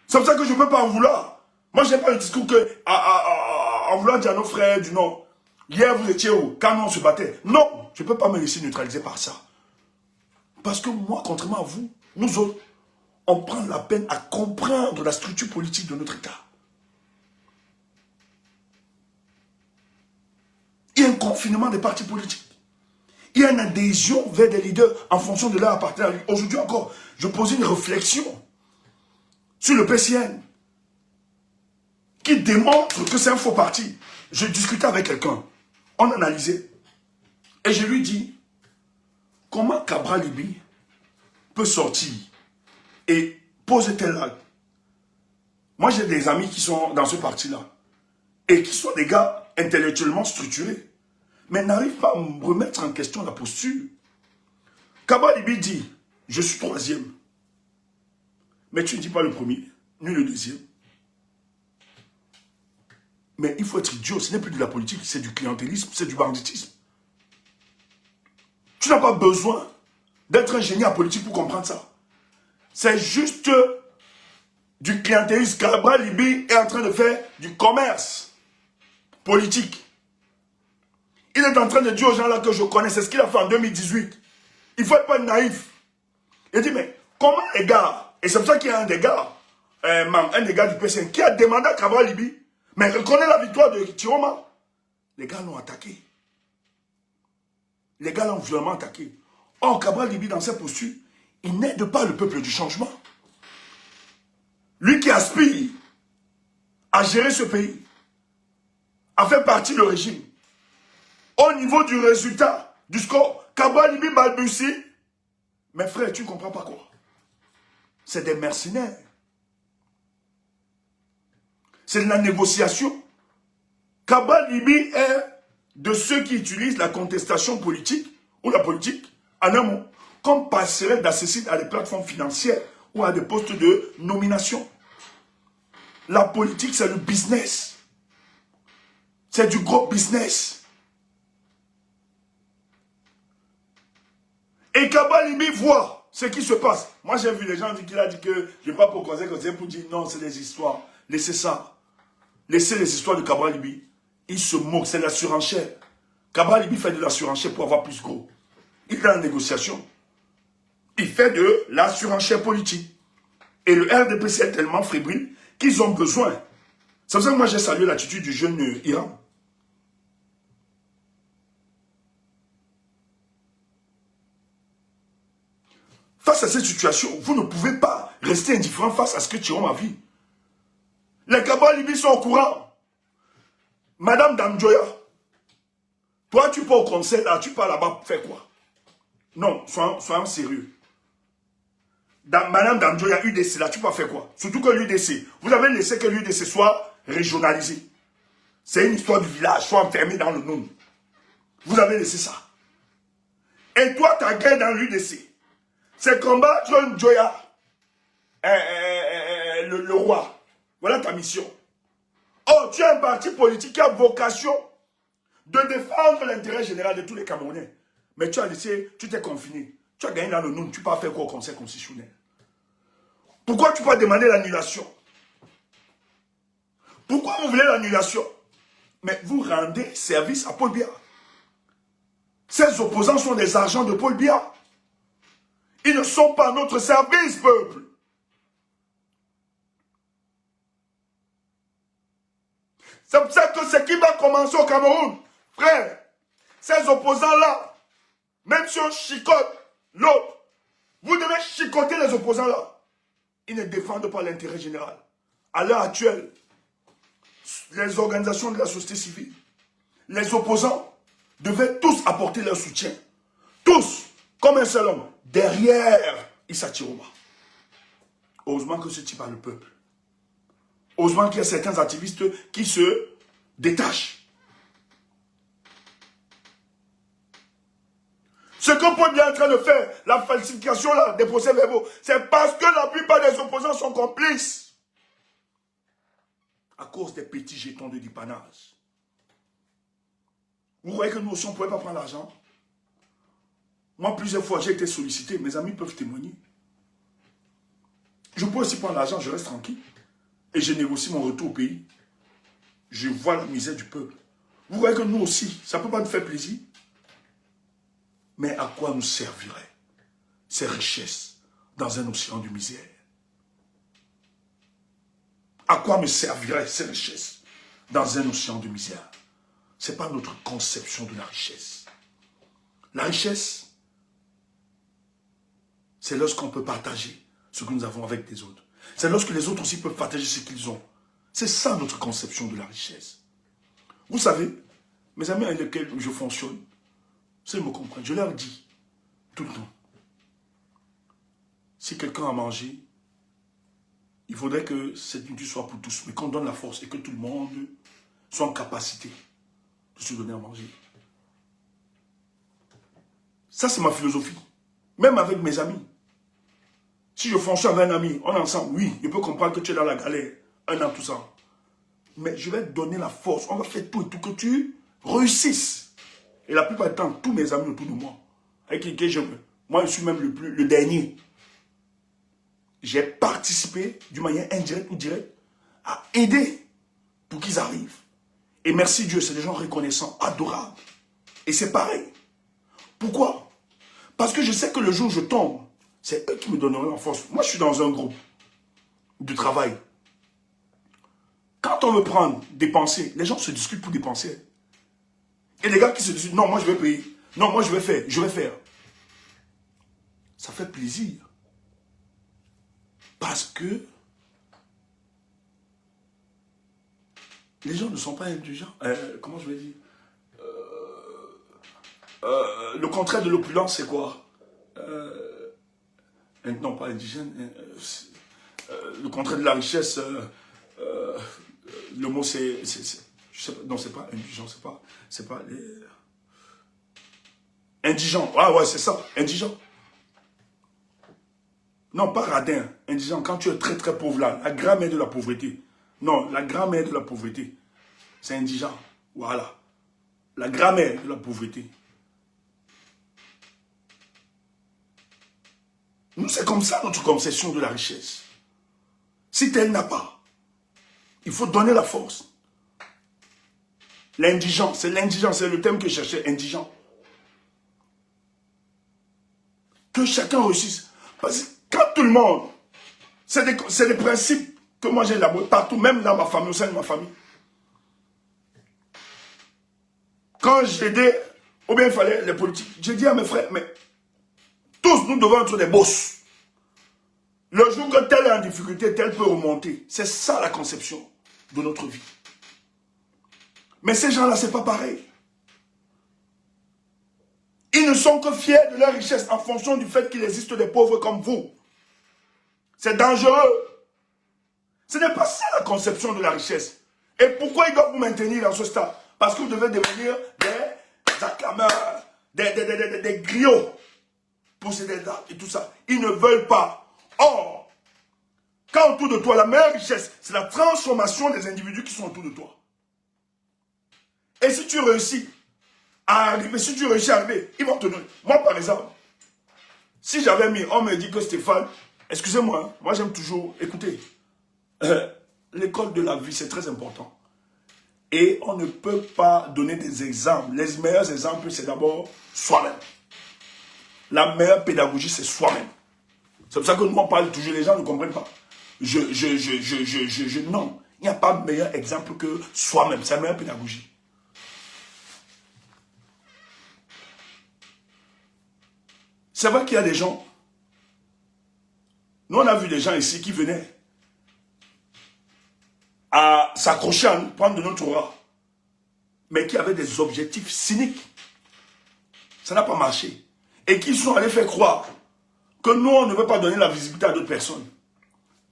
C'est pour ça que je ne peux pas en vouloir. Moi, je n'ai pas le discours que, en vouloir dire à nos frères du Nord, hier vous étiez où? Quand on se battait. Non, je ne peux pas me laisser neutraliser par ça. Parce que moi, contrairement à vous, nous autres, on prend la peine à comprendre la structure politique de notre État. Il y a un confinement des partis politiques. Il y a une adhésion vers des leaders en fonction de leur appartenance. Aujourd'hui encore, je posais une réflexion sur le PCN qui démontre que c'est un faux parti. Je discutais avec quelqu'un, on analysait, et je lui dis, comment Cabral Libi peut sortir et poser tel acte. Moi, j'ai des amis qui sont dans ce parti-là et qui sont des gars intellectuellement structurés, mais n'arrivent pas à me remettre en question la posture. Cabral Libi dit, je suis troisième. Mais tu ne dis pas le premier, ni le deuxième. Mais il faut être idiot, ce n'est plus de la politique, c'est du clientélisme, c'est du banditisme. Tu n'as pas besoin d'être ingénieur politique pour comprendre ça. C'est juste du clientélisme. Cabral Libi est en train de faire du commerce politique. Il est en train de dire aux gens là que je connais, c'est ce qu'il a fait en 2018. Il ne faut pas être naïf. Il dit, mais comment les gars, et c'est pour ça qu'il y a un des gars, un des gars du PCN, qui a demandé à Cabral Libi, mais reconnaît la victoire de Tiroma. Les gars l'ont attaqué. Les gars l'ont violemment attaqué. Or, Cabral Libi, dans sa posture, il n'aide pas le peuple du changement. Lui qui aspire à gérer ce pays, à faire partie du régime, au niveau du résultat, du score, Cabral Libi balbutie. Mais frère, tu ne comprends pas quoi? C'est des mercenaires. C'est de la négociation. Cabral Libi est de ceux qui utilisent la contestation politique, ou la politique, en un mot, comme passerelle d'accès à des plateformes financières ou à des postes de nomination. La politique, c'est le business. C'est du gros business. Et Kaba Libi voit ce qui se passe. Moi, j'ai vu les gens dire qu'il a dit que je ne vais pas pour conseil pour dire non, c'est des histoires. Laissez ça. Laissez les histoires de Kaba Libi. Il se moque, c'est la surenchère. Kaba Libi fait de la surenchère pour avoir plus gros. Il est dans la négociation. Il fait de la surenchère politique. Et le RDPC est tellement fébrile qu'ils ont besoin. C'est pour ça que moi j'ai salué l'attitude du jeune Iran. Face à cette situation, vous ne pouvez pas rester indifférent face à ce que Thierry a vu. Les Kaba Libi sont au courant. Madame Damjoya, toi tu pars au conseil là, tu pars là-bas, fais quoi? Non, soyons sérieux. Madame Damjoya, UDC là, tu vas faire quoi? Surtout que l'UDC, vous avez laissé que l'UDC soit régionalisé. C'est une histoire du village, soit enfermé dans le nom. Vous avez laissé ça. Et toi, ta guerre dans l'UDC, c'est combattre John Joya, le roi. Voilà ta mission. Oh, tu es un parti politique qui a vocation de défendre l'intérêt général de tous les Camerounais. Mais tu as laissé, tu t'es confiné. Tu as gagné dans le nom, tu peux pas faire quoi au Conseil constitutionnel? Pourquoi tu peux demander l'annulation? Pourquoi vous voulez l'annulation? Mais vous rendez service à Paul Biya. Ces opposants sont des agents de Paul Biya. Ils ne sont pas à notre service, peuple. C'est pour ça que ce qui va commencer au Cameroun, frère, ces opposants-là, même si on chicote l'autre, vous devez chicoter les opposants-là. Ils ne défendent pas l'intérêt général. À l'heure actuelle, les organisations de la société civile, les opposants devaient tous apporter leur soutien. Tous, comme un seul homme, derrière Issa Chiroma. Heureusement que ce type a le peuple. Heureusement qu'il y a certains activistes qui se détachent. Ce que Paul Biya est en train de faire, la falsification là, des procès-verbaux, c'est parce que la plupart des opposants sont complices. À cause des petits jetons de dépannage. Vous croyez que nous aussi, on ne pouvait pas prendre l'argent? Moi, plusieurs fois, j'ai été sollicité. Mes amis peuvent témoigner. Je peux aussi prendre l'argent, je reste tranquille. Et je négocie mon retour au pays. Je vois la misère du peuple. Vous voyez que nous aussi, ça ne peut pas nous faire plaisir. Mais à quoi nous serviraient ces richesses dans un océan de misère? À quoi me serviraient ces richesses dans un océan de misère? Ce n'est pas notre conception de la richesse. La richesse, c'est lorsqu'on peut partager ce que nous avons avec les autres. C'est lorsque les autres aussi peuvent partager ce qu'ils ont. C'est ça notre conception de la richesse. Vous savez, mes amis avec lesquels je fonctionne, s'ils me comprennent, je leur dis tout le temps, si quelqu'un a mangé, il faudrait que cette nuit soit pour tous, mais qu'on donne la force et que tout le monde soit en capacité de se donner à manger. Ça, c'est ma philosophie. Même avec mes amis. Si je fonctionne avec un ami, on est ensemble, oui, je peux comprendre que tu es dans la galère, un an, tout ça. Mais je vais te donner la force, on va faire tout et tout que tu réussisses. Et la plupart du temps, tous mes amis autour de moi, avec lesquels moi je suis même le dernier. J'ai participé d'une manière indirecte ou directe à aider pour qu'ils arrivent. Et merci Dieu, c'est des gens reconnaissants, adorables. Et c'est pareil. Pourquoi? Parce que je sais que le jour où je tombe, c'est eux qui me donneront la force. Moi, je suis dans un groupe de travail. Quand on me prend dépenser, les gens se discutent pour dépenser. Et les gars qui se disent, non, moi je vais payer. Non, moi je vais faire. Ça fait plaisir. Parce que les gens ne sont pas indulgents. Comment je vais dire? Le contraire de l'opulence, c'est quoi? Non, pas indigène. Le contraire de la richesse, le mot c'est... Je sais pas, non, c'est pas indigent, c'est pas les... Indigent, ah ouais, c'est ça, indigent. Non, pas radin, indigent, quand tu es très très pauvre là, la grammaire de la pauvreté. Non, la grand-mère de la pauvreté, c'est indigent. Voilà. La grand-mère de la pauvreté. Nous, c'est comme ça notre conception de la richesse. Si tel n'a pas, il faut donner la force. L'indigent, c'est le thème que je cherchais, indigent. Que chacun réussisse. Parce que quand tout le monde, c'est des principes que moi j'ai élaborés partout, même dans ma famille, au sein de ma famille. Quand j'aidais, ou bien il fallait les politiques, j'ai dit à mes frères, mais tous nous devons être des boss. Le jour que tel est en difficulté, tel peut remonter. C'est ça la conception de notre vie. Mais ces gens-là, c'est pas pareil. Ils ne sont que fiers de leur richesse en fonction du fait qu'il existe des pauvres comme vous. C'est dangereux. Ce n'est pas ça la conception de la richesse. Et pourquoi ils doivent vous maintenir dans ce stade? Parce que vous devez devenir des acclameurs, des griots, posséder d'art et tout ça. Ils ne veulent pas. Or, quand autour de toi, la meilleure richesse, c'est la transformation des individus qui sont autour de toi. Et si tu réussis à arriver, ils vont te donner. Moi, par exemple, si j'avais mis, on me dit que Stéphane, excusez-moi, hein, moi j'aime toujours, écoutez, l'école de la vie, c'est très important. Et on ne peut pas donner des exemples. Les meilleurs exemples, c'est d'abord soi-même. La meilleure pédagogie, c'est soi-même. C'est pour ça que nous, on parle toujours, les gens ne comprennent pas. Non, il n'y a pas de meilleur exemple que soi-même. C'est la meilleure pédagogie. C'est vrai qu'il y a des gens, nous on a vu des gens ici qui venaient à s'accrocher à nous, prendre de notre aura, mais qui avaient des objectifs cyniques. Ça n'a pas marché. Et qui sont allés faire croire que nous, on ne veut pas donner la visibilité à d'autres personnes.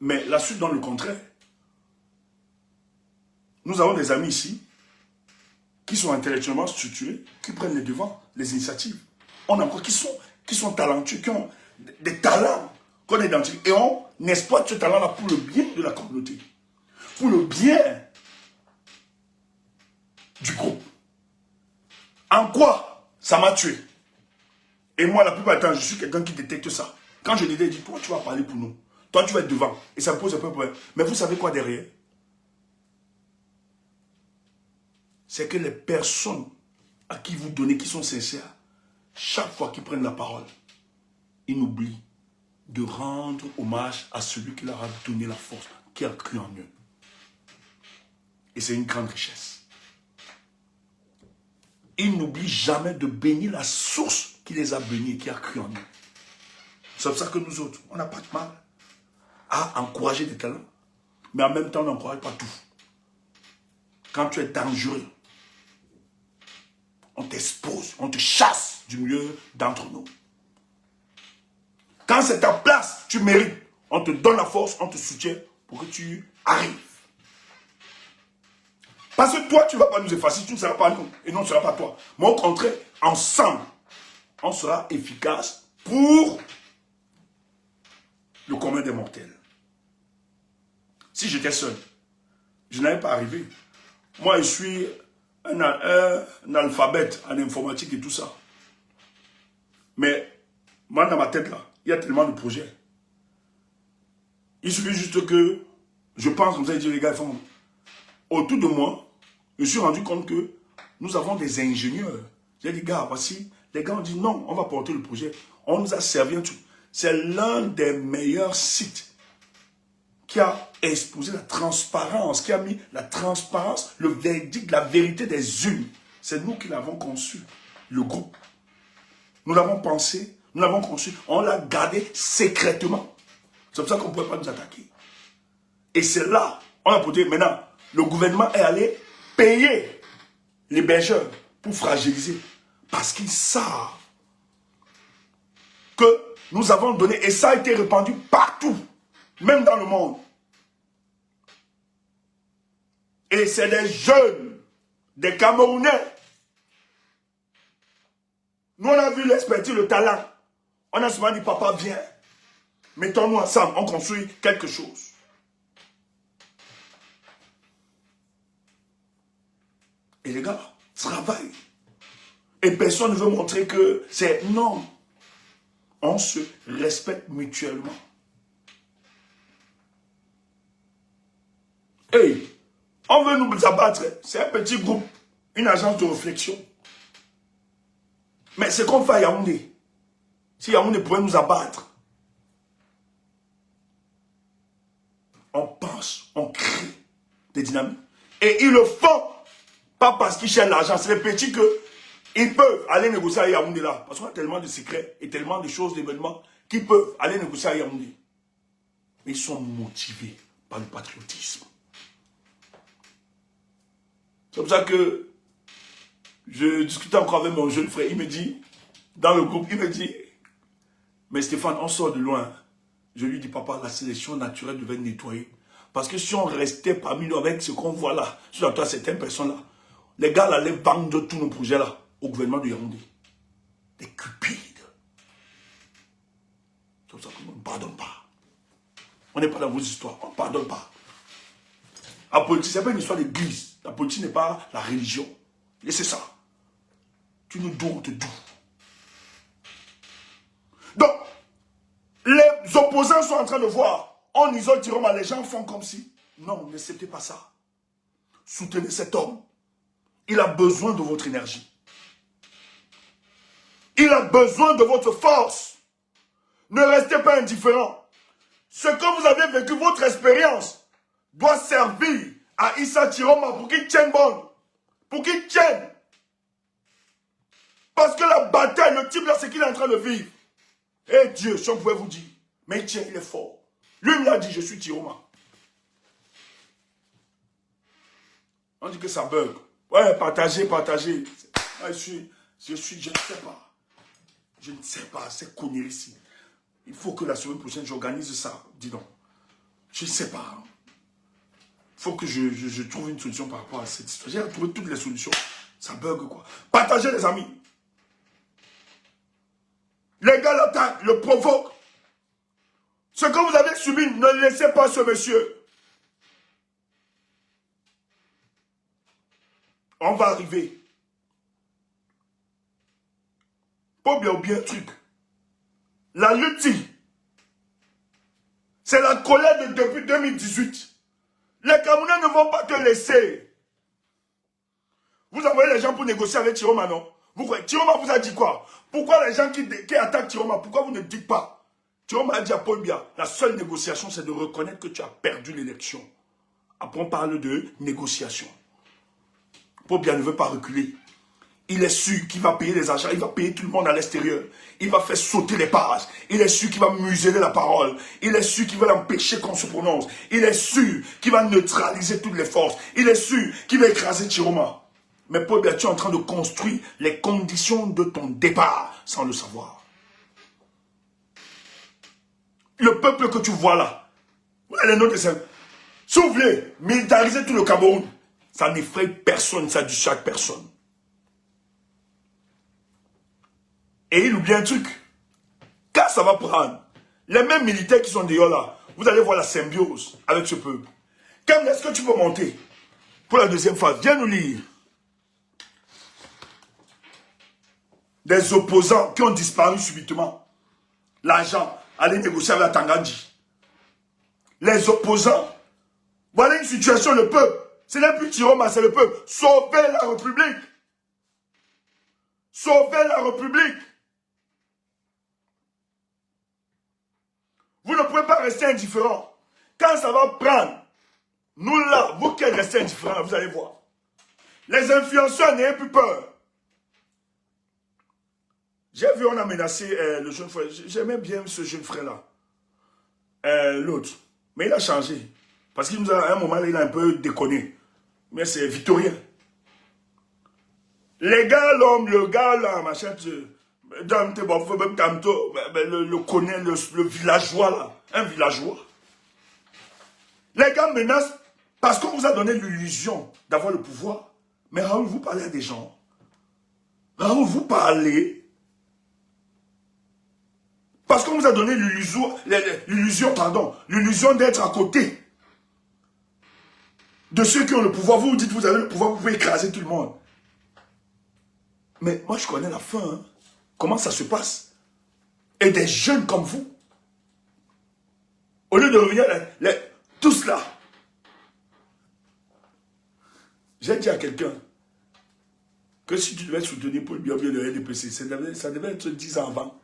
Mais la suite donne le contraire. Nous avons des amis ici qui sont intellectuellement structurés, qui prennent les devants, les initiatives. On a encore qui sont talentueux, qui ont des talents qu'on identifie. Et on exploite ce talent-là pour le bien de la communauté. Pour le bien du groupe. En quoi ça m'a tué? Et moi, la plupart du temps, je suis quelqu'un qui détecte ça. Quand je l'ai dit, toi, tu vas parler pour nous. Toi, tu vas être devant. Et ça me pose un peu de problème. Mais vous savez quoi derrière? C'est que les personnes à qui vous donnez, qui sont sincères, chaque fois qu'ils prennent la parole, ils n'oublient de rendre hommage à celui qui leur a donné la force, qui a cru en eux. Et c'est une grande richesse. Ils n'oublient jamais de bénir la source qui les a bénis et qui a cru en eux. C'est pour ça que nous autres, on n'a pas de mal à encourager des talents. Mais en même temps, on n'encourage pas tout. Quand tu es dangereux, on t'expose, on te chasse du milieu d'entre nous. Quand c'est ta place, tu mérites. On te donne la force, on te soutient pour que tu arrives. Parce que toi, tu ne vas pas nous effacer, tu ne seras pas nous, et nous ne sera pas toi. Mais au contraire, ensemble, on sera efficace pour le commun des mortels. Si j'étais seul, je n'allais pas arriver. Moi, je suis un alphabète en informatique et tout ça. Mais moi, dans ma tête, là, il y a tellement de projets. Il suffit juste que je pense comme ça et dire, les gars, autour de moi, je me suis rendu compte que nous avons des ingénieurs. J'ai dit, gars, voici. Les gars ont dit, non, on va porter le projet. On nous a servi un truc. C'est l'un des meilleurs sites qui a exposé la transparence, qui a mis la transparence, le verdict, la vérité des unes. C'est nous qui l'avons conçu, le groupe. Nous l'avons pensé, nous l'avons conçu, on l'a gardé secrètement. C'est pour ça qu'on ne pouvait pas nous attaquer. Et c'est là, on a posé, maintenant, le gouvernement est allé payer les bergeurs pour fragiliser. Parce qu'ils savent que nous avons donné, et ça a été répandu partout, même dans le monde. Et c'est des jeunes, des Camerounais. Nous, on a vu l'expertise, le talent. On a souvent dit, papa, viens. Mettons-nous ensemble, on construit quelque chose. Et les gars travaillent. Et personne ne veut montrer que c'est... Non. On se respecte mutuellement. Hey, on veut nous abattre. C'est un petit groupe. Une agence de réflexion. Mais c'est qu'on fait à Yaoundé. Si Yaoundé pouvait nous abattre, on pense, on crée des dynamiques. Et ils le font, pas parce qu'ils cherchent l'argent. C'est les petits qu'ils peuvent aller négocier à Yaoundé là. Parce qu'on a tellement de secrets et tellement de choses, d'événements, qu'ils peuvent aller négocier à Yaoundé. Mais ils sont motivés par le patriotisme. C'est pour ça que je discutais encore avec mon jeune frère. Il me dit, dans le groupe, il me dit, mais Stéphane, on sort de loin. Je lui dis, papa, la sélection naturelle devait nettoyer. Parce que si on restait parmi nous avec ce qu'on voit là, sur toi, certaines personnes-là, les gars allaient vendre tous nos projets là au gouvernement de Yaoundé. Des cupides. C'est pour ça qu'on ne pardonne pas. On n'est pas dans vos histoires, on ne pardonne pas. La politique, ce n'est pas une histoire d'église. La politique n'est pas la religion. Et c'est ça. Tu nous dois, on te doit. Donc, les opposants sont en train de voir. On isole Tiroma, les gens font comme si. Non, n'acceptez pas ça. Soutenez cet homme. Il a besoin de votre énergie. Il a besoin de votre force. Ne restez pas indifférent. Ce que vous avez vécu, votre expérience, doit servir à Issa Tiroma pour qu'il tienne bon. Pour qu'il tienne. Parce que la bataille, le type là, c'est qu'il est en train de vivre. Eh Dieu, si on pouvait vous dire, mais il tient, il est fort. Lui me l'a dit, je suis Tiroma. On dit que ça bug. Ouais, partagez. Ouais, je ne sais pas. Je ne sais pas, c'est connu ici. Il faut que la semaine prochaine, j'organise ça. Dis donc. Je ne sais pas. Il faut que je trouve une solution par rapport à cette histoire. J'ai trouvé toutes les solutions. Ça bug quoi. Partagez les amis. Les gars l'attaquent, le provoquent. Ce que vous avez subi, ne laissez pas ce monsieur. On va arriver. Pas bien oublier un truc. La lutte, c'est la colère depuis 2018. Les Camerounais ne vont pas te laisser. Vous envoyez les gens pour négocier avec Tiroma, non? Vous croyez, Tiroma vous a dit quoi? Pourquoi les gens qui attaquent Tiroma, pourquoi vous ne dites pas? Tiroma a dit à Paul Biya, la seule négociation, c'est de reconnaître que tu as perdu l'élection. Après, on parle de négociation. Paul Biya ne veut pas reculer. Il est sûr qu'il va payer les agents, il va payer tout le monde à l'extérieur. Il va faire sauter les pages. Il est sûr qu'il va museler la parole. Il est sûr qu'il va l'empêcher qu'on se prononce. Il est sûr qu'il va neutraliser toutes les forces. Il est sûr qu'il va écraser Tiroma. Mais Paul Biya, tu es en train de construire les conditions de ton départ sans le savoir. Le peuple que tu vois là, les noms de ça, si vous voulez militariser tout le Cameroun, ça n'effraie personne, ça dit chaque personne. Et il oublie un truc. Quand ça va prendre, les mêmes militaires qui sont dehors là, vous allez voir la symbiose avec ce peuple. Quand est-ce que tu peux monter pour la deuxième phase? Viens nous lire. Des opposants qui ont disparu subitement. L'argent, aller négocier avec la Tangandji. Les opposants. Voilà une situation, le peuple. Ce n'est plus Tiroma, c'est le peuple. Sauvez la République. Sauvez la République. Vous ne pouvez pas rester indifférent. Quand ça va prendre, nous là, vous qui êtes restés indifférents, vous allez voir. Les influenceurs, n'ayez plus peur. J'ai vu, on a menacé le jeune frère. J'aimais bien ce jeune frère-là. L'autre. Mais il a changé. Parce qu'il nous a, à un moment, il a un peu déconné. Mais c'est Victorien. Les gars, l'homme, le gars, là, machin, le connaît, le villageois, là. Un villageois. Les gars menacent parce qu'on vous a donné l'illusion d'avoir le pouvoir. Mais Raoul, vous parlez à des gens. Raoul, vous parlez. Parce qu'on vous a donné l'illusion d'être à côté. de ceux qui ont le pouvoir. Vous dites, vous avez le pouvoir, vous pouvez écraser tout le monde. Mais moi, je connais la fin. Hein. Comment ça se passe? Et des jeunes comme vous, au lieu de revenir, tous là. J'ai dit à quelqu'un que si tu devais soutenir Paul Biya de RDPC, ça devait être 10 ans avant.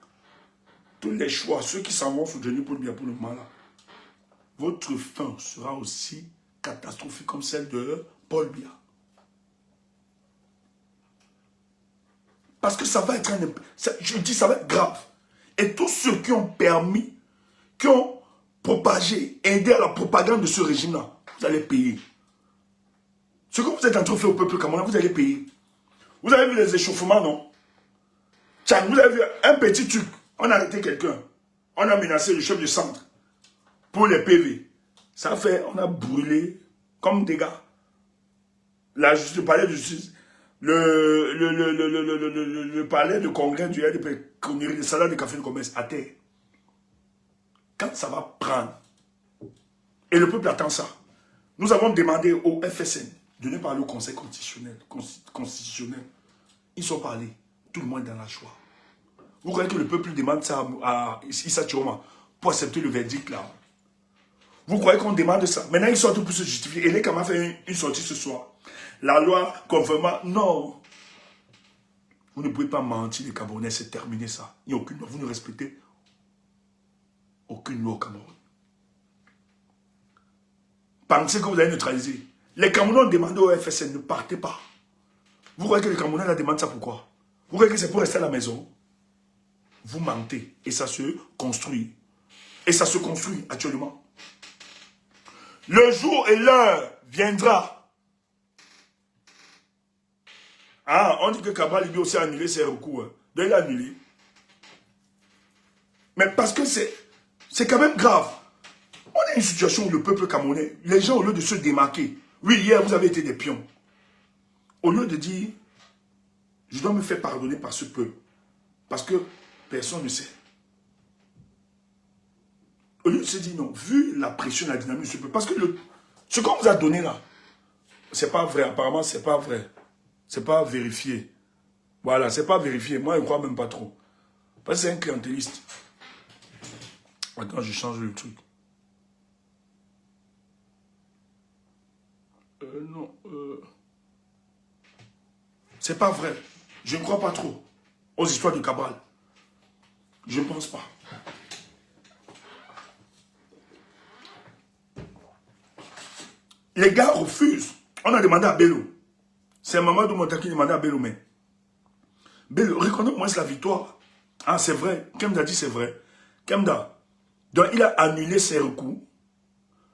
Tous les choix, ceux qui s'en vont soutenir Paul Biya pour le moment là, votre fin sera aussi catastrophique comme celle de Paul Biya. Parce que ça va être je dis ça va être grave. Et tous ceux qui ont permis, qui ont propagé, aidé à la propagande de ce régime-là, vous allez payer. Ce que vous êtes en train de faire au peuple camerounais, vous allez payer. Vous avez vu les échauffements, non? Tchang, vous avez vu un petit truc. On a arrêté quelqu'un. On a menacé le chef du centre pour les PV. Ça fait, on a brûlé comme des gars. La justice, le palais de justice, le palais de congrès du RDP, le salaire de café de commerce à terre. Quand ça va prendre, et le peuple attend ça, nous avons demandé au FSN de ne pas aller au Conseil constitutionnel. Ils sont parlés. Tout le monde est dans la joie. Vous croyez que le peuple demande ça à Issa Chiroma pour accepter le verdict là? Vous croyez qu'on demande ça? Maintenant, ils sortent pour se justifier. Et les Kama fait une sortie ce soir. La loi conformément. Non. Vous ne pouvez pas mentir, les Camerounais, c'est terminé ça. Il n'y a aucune loi. Vous ne respectez aucune loi au Cameroun. Pensez que vous allez neutraliser. Les Camerounais ont demandé au FSN, ne partez pas. Vous croyez que les Camerounais la demandent ça pourquoi? Vous croyez que c'est pour rester à la maison? Vous mentez. Et ça se construit. Et ça se construit actuellement. Le jour et l'heure viendra. Ah, on dit que Cabral lui aussi a annulé ses recours. Hein. Donc il a annulé. Mais parce que c'est quand même grave. On a une situation où le peuple camerounais, les gens au lieu de se démarquer, oui, hier vous avez été des pions. Au lieu de dire, je dois me faire pardonner par ce peuple. Parce que personne ne sait. Au lieu de se dire non, vu la pression, la dynamique de ce peuple, parce que ce qu'on vous a donné là, c'est pas vrai, apparemment c'est pas vrai. C'est pas vérifié. Voilà, c'est pas vérifié. Moi, je ne crois même pas trop. Parce que c'est un clientéliste. Attends, je change le truc. Non. C'est pas vrai. Je ne crois pas trop aux histoires de Cabral. Je ne pense pas. Les gars refusent. On a demandé à Bello. C'est Mamadou Monta qui demandait à Bello, mais Bello, reconnais-moi la victoire. Ah, c'est vrai. Kemda dit c'est vrai. Kemda. Donc, il a annulé ses recours.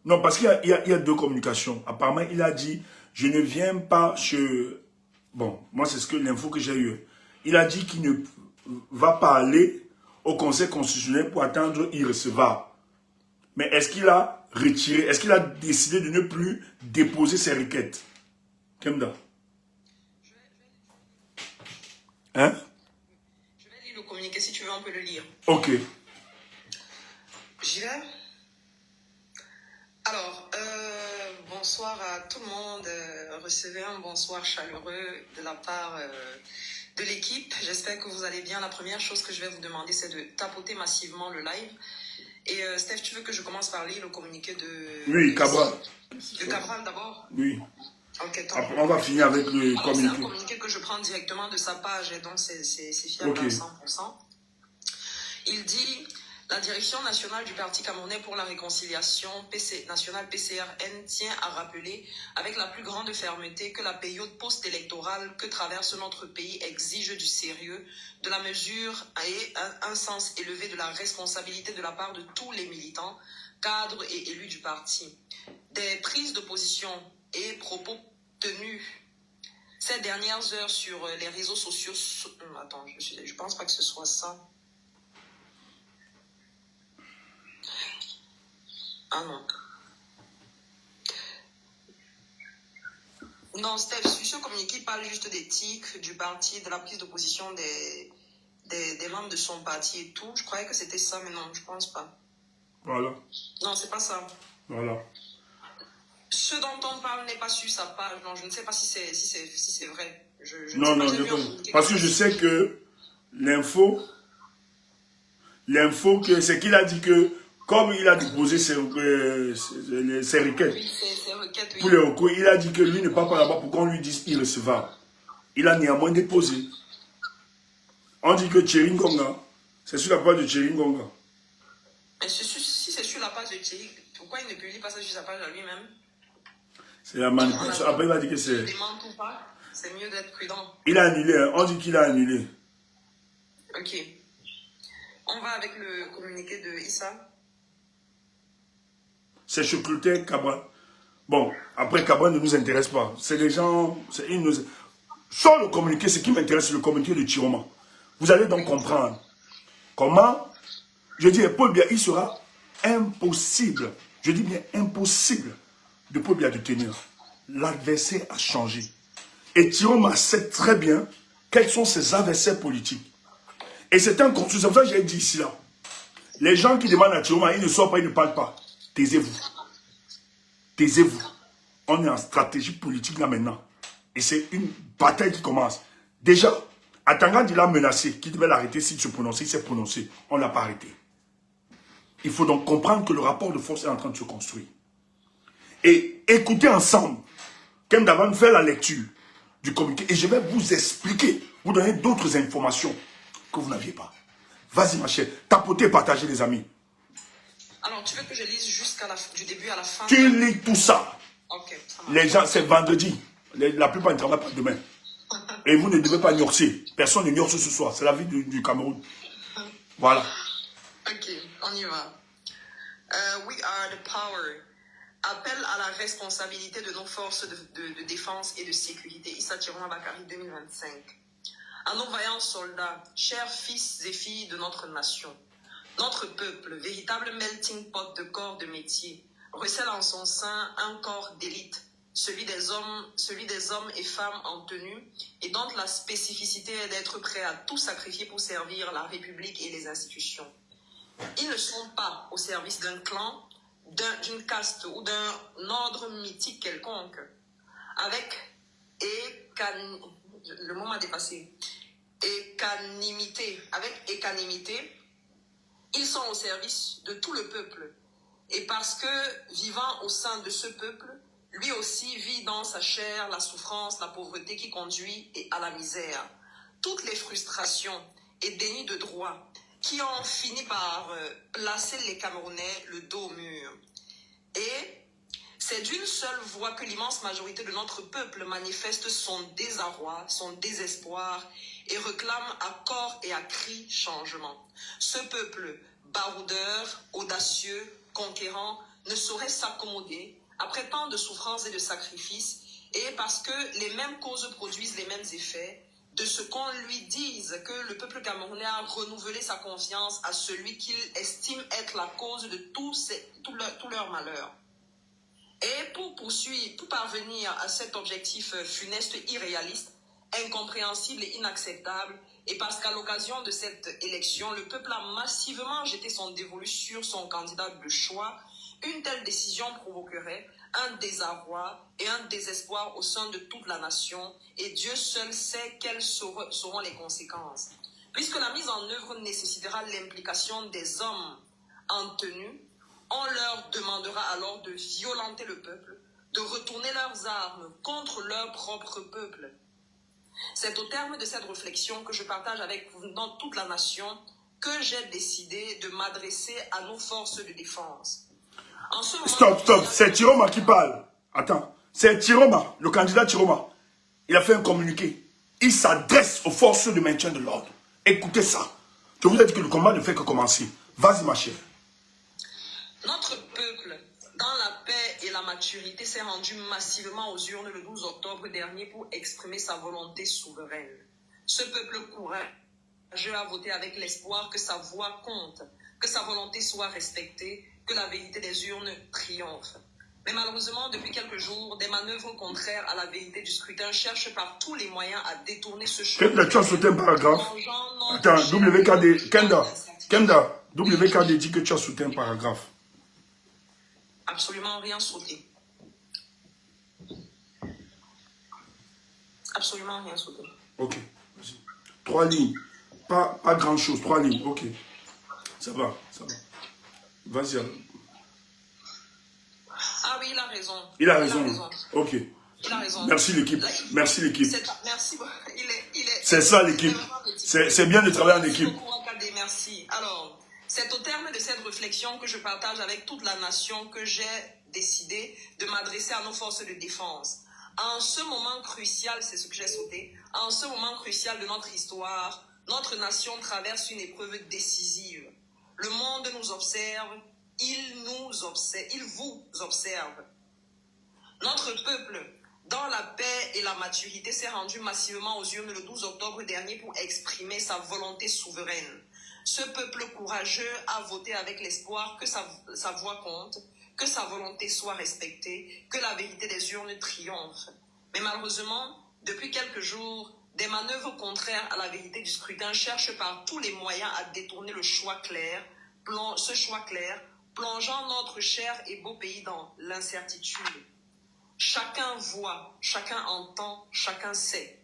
Non, parce qu'il y a deux communications. Apparemment, il a dit, je ne viens pas chez... Bon, moi, c'est l'info que j'ai eue. Il a dit qu'il ne va pas aller au Conseil constitutionnel pour attendre irrecevable. Mais est-ce qu'il a retiré, est-ce qu'il a décidé de ne plus déposer ses requêtes? Kemda. Hein? Je vais lire le communiqué, si tu veux, on peut le lire. Ok. J'y vais. Alors, bonsoir à tout le monde. Recevez un bonsoir chaleureux de la part de l'équipe. J'espère que vous allez bien. La première chose que je vais vous demander, c'est de tapoter massivement le live. Et Steph, tu veux que je commence par lire le communiqué de... Oui, Cabral. De Cabral d'abord? Oui. Okay, après, on va finir avec le communiqué. C'est un communiqué que je prends directement de sa page, et donc c'est fiable à 100%. Il dit... La direction nationale du Parti camerounais pour la réconciliation nationale PCRN tient à rappeler avec la plus grande fermeté que la période post-électorale que traverse notre pays exige du sérieux, de la mesure et un sens élevé de la responsabilité de la part de tous les militants, cadres et élus du parti. Des prises de position et propos tenus ces dernières heures sur les réseaux sociaux... Attends, je pense pas que ce soit ça. Ah non. Non, Steph, ce communiqué parle juste des tics du parti, de la prise de position des membres de son parti et tout. Je croyais que c'était ça, mais non, je pense pas. Voilà. Non, c'est pas ça. Voilà. Ce dont on parle n'est pas sur sa page. Non, je ne sais pas si c'est vrai. Non, non, parce que je sais que l'info, c'est qu'il a dit que, comme il a déposé ses requêtes, oui, ses requêtes, oui. Pour les recours, il a dit que lui ne part pas là-bas pour qu'on lui dise irrecevable. Il a néanmoins déposé. On dit que Thierry Ngonga, c'est sur la page de Thierry Ngonga. Mais si c'est sur la page de Thierry, pourquoi il ne publie pas ça sur sa page à lui-même? C'est la manipulation. Après, il a dit que c'est... Il demande ou pas, c'est mieux d'être prudent. Il a annulé, hein. On dit qu'il a annulé. Ok. On va avec le communiqué de Issa. C'est Chocluté Cabral. Bon, après Cabral ne nous intéresse pas. C'est les gens... Sur le communiqué, ce qui m'intéresse, c'est le communiqué de Chiroma. Vous allez donc comprendre comment, je dis, Paul Biya, il sera impossible, je dis bien impossible, de Paul Biya de tenir. L'adversaire a changé. Et Chiroma sait très bien quels sont ses adversaires politiques. Et c'est un construit, c'est pour ça que j'ai dit ici là. Les gens qui demandent à Chiroma, ils ne sortent pas, ils ne parlent pas. Taisez-vous. Taisez-vous. On est en stratégie politique là maintenant. Et c'est une bataille qui commence. Déjà, Atangana, il a menacé qu'il devait l'arrêter s'il se prononçait. Il s'est prononcé. On ne l'a pas arrêté. Il faut donc comprendre que le rapport de force est en train de se construire. Et écoutez ensemble. Kemda va nous faire la lecture du communiqué. Et je vais vous expliquer, vous donner d'autres informations que vous n'aviez pas. Vas-y ma chère, tapotez et partagez les amis. Alors, tu veux que je lise du début à la fin? Tu lis tout ça. Ok, ça marche. Les gens, c'est vendredi. La plupart ne travaillent pas demain. Et vous ne devez pas ignorer. Personne n'ignore ce soir. C'est la vie du Cameroun. Voilà. Ok, on y va. We are the power. Appel à la responsabilité de nos forces de défense et de sécurité. Issa Chiroma Bakari 2025. À nos vaillants soldats, chers fils et filles de notre nation, notre peuple, véritable melting pot de corps de métier, recèle en son sein un corps d'élite, celui des hommes et femmes en tenue, et dont la spécificité est d'être prêts à tout sacrifier pour servir la République et les institutions. Ils ne sont pas au service d'un clan, d'une caste ou d'un ordre mythique quelconque. Avec le mot m'a dépassé. Avec équanimité, ils sont au service de tout le peuple. Et parce que, vivant au sein de ce peuple, lui aussi vit dans sa chair la souffrance, la pauvreté qui conduit à la misère. Toutes les frustrations et dénis de droit qui ont fini par placer les Camerounais le dos au mur. Et c'est d'une seule voix que l'immense majorité de notre peuple manifeste son désarroi, son désespoir et réclame à corps et à cri changement. Ce peuple baroudeur, audacieux, conquérant, ne saurait s'accommoder après tant de souffrances et de sacrifices, et parce que les mêmes causes produisent les mêmes effets, de ce qu'on lui dise que le peuple camerounais a renouvelé sa confiance à celui qu'il estime être la cause de tout leur malheur. Et pour parvenir à cet objectif funeste, irréaliste, incompréhensible et inacceptable, et parce qu'à l'occasion de cette élection, le peuple a massivement jeté son dévolu sur son candidat de choix, une telle décision provoquerait un désarroi et un désespoir au sein de toute la nation, et Dieu seul sait quelles seront les conséquences. Puisque la mise en œuvre nécessitera l'implication des hommes en tenue, on leur demandera alors de violenter le peuple, de retourner leurs armes contre leur propre peuple. C'est au terme de cette réflexion que je partage avec vous dans toute la nation que j'ai décidé de m'adresser à nos forces de défense. Stop, c'est Chiroma qui parle. Attends, c'est Chiroma, le candidat Chiroma. Il a fait un communiqué. Il s'adresse aux forces de maintien de l'ordre. Écoutez ça. Je vous ai dit que le combat ne fait que commencer. Vas-y ma chère. Notre peuple, dans la paix et la maturité, s'est rendu massivement aux urnes le 12 octobre dernier pour exprimer sa volonté souveraine. Ce peuple courageux a voté avec l'espoir que sa voix compte, que sa volonté soit respectée, que la vérité des urnes triomphe. Mais malheureusement, depuis quelques jours, des manœuvres contraires à la vérité du scrutin cherchent par tous les moyens à détourner ce chemin. Tu as sauté un paragraphe. Attends, Kemda, WKD dit que tu as sauté un paragraphe. Absolument rien sauté. absolument rien sauté. Ok, vas-y. 3 lignes. Pas grand chose, 3 lignes. Ok. Ça va, ça va. Vas-y. Ah oui, il a raison. Il a raison. Ok. Il a raison. Merci l'équipe. Merci l'équipe. Merci. C'est ça l'équipe. C'est bien de travailler en équipe. Merci. Alors, c'est au terme de cette réflexion que je partage avec toute la nation que j'ai décidé de m'adresser à nos forces de défense. En ce moment crucial, c'est ce que j'ai sauté, en ce moment crucial de notre histoire, notre nation traverse une épreuve décisive. Le monde nous observe, il vous observe. Notre peuple, dans la paix et la maturité, s'est rendu massivement aux urnes le 12 octobre dernier pour exprimer sa volonté souveraine. Ce peuple courageux a voté avec l'espoir que sa voix compte, que sa volonté soit respectée, que la vérité des urnes triomphe. Mais malheureusement, depuis quelques jours, des manœuvres contraires à la vérité du scrutin cherchent par tous les moyens à détourner ce choix clair, plongeant notre cher et beau pays dans l'incertitude. Chacun voit, chacun entend, chacun sait.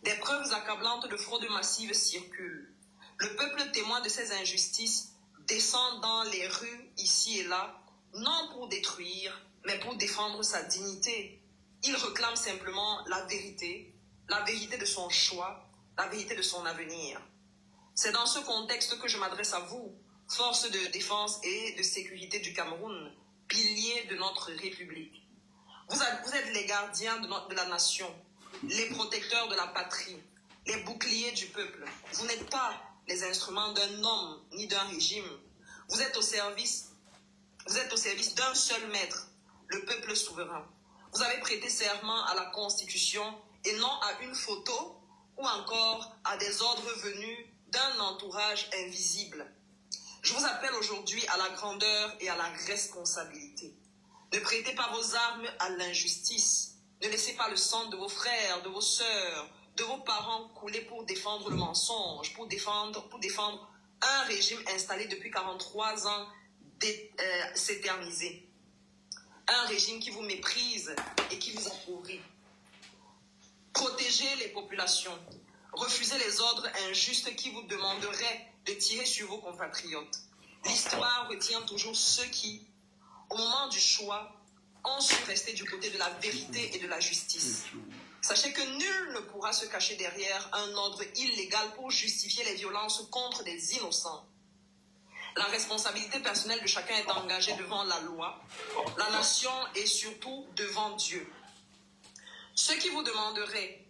Des preuves accablantes de fraude massive circulent. Le peuple témoin de ces injustices descend dans les rues ici et là, non pour détruire, mais pour défendre sa dignité. Il réclame simplement la vérité de son choix, la vérité de son avenir. C'est dans ce contexte que je m'adresse à vous, forces de défense et de sécurité du Cameroun, piliers de notre République. Vous êtes les gardiens de la nation, les protecteurs de la patrie, les boucliers du peuple. Vous n'êtes pas les instruments d'un homme ni d'un régime. Vous êtes au service d'un seul maître, le peuple souverain. Vous avez prêté serment à la Constitution et non à une photo ou encore à des ordres venus d'un entourage invisible. Je vous appelle aujourd'hui à la grandeur et à la responsabilité. Ne prêtez pas vos armes à l'injustice. Ne laissez pas le sang de vos frères, de vos sœurs, de vos parents couler pour défendre le mensonge, pour défendre un régime installé depuis 43 ans s'éterniser. Un régime qui vous méprise et qui vous appauvrit. Protégez les populations. Refusez les ordres injustes qui vous demanderaient de tirer sur vos compatriotes. L'histoire retient toujours ceux qui, au moment du choix, ont su rester du côté de la vérité et de la justice. Sachez que nul ne pourra se cacher derrière un ordre illégal pour justifier les violences contre des innocents. La responsabilité personnelle de chacun est engagée devant la loi, la nation et surtout devant Dieu. Ceux qui vous donneraient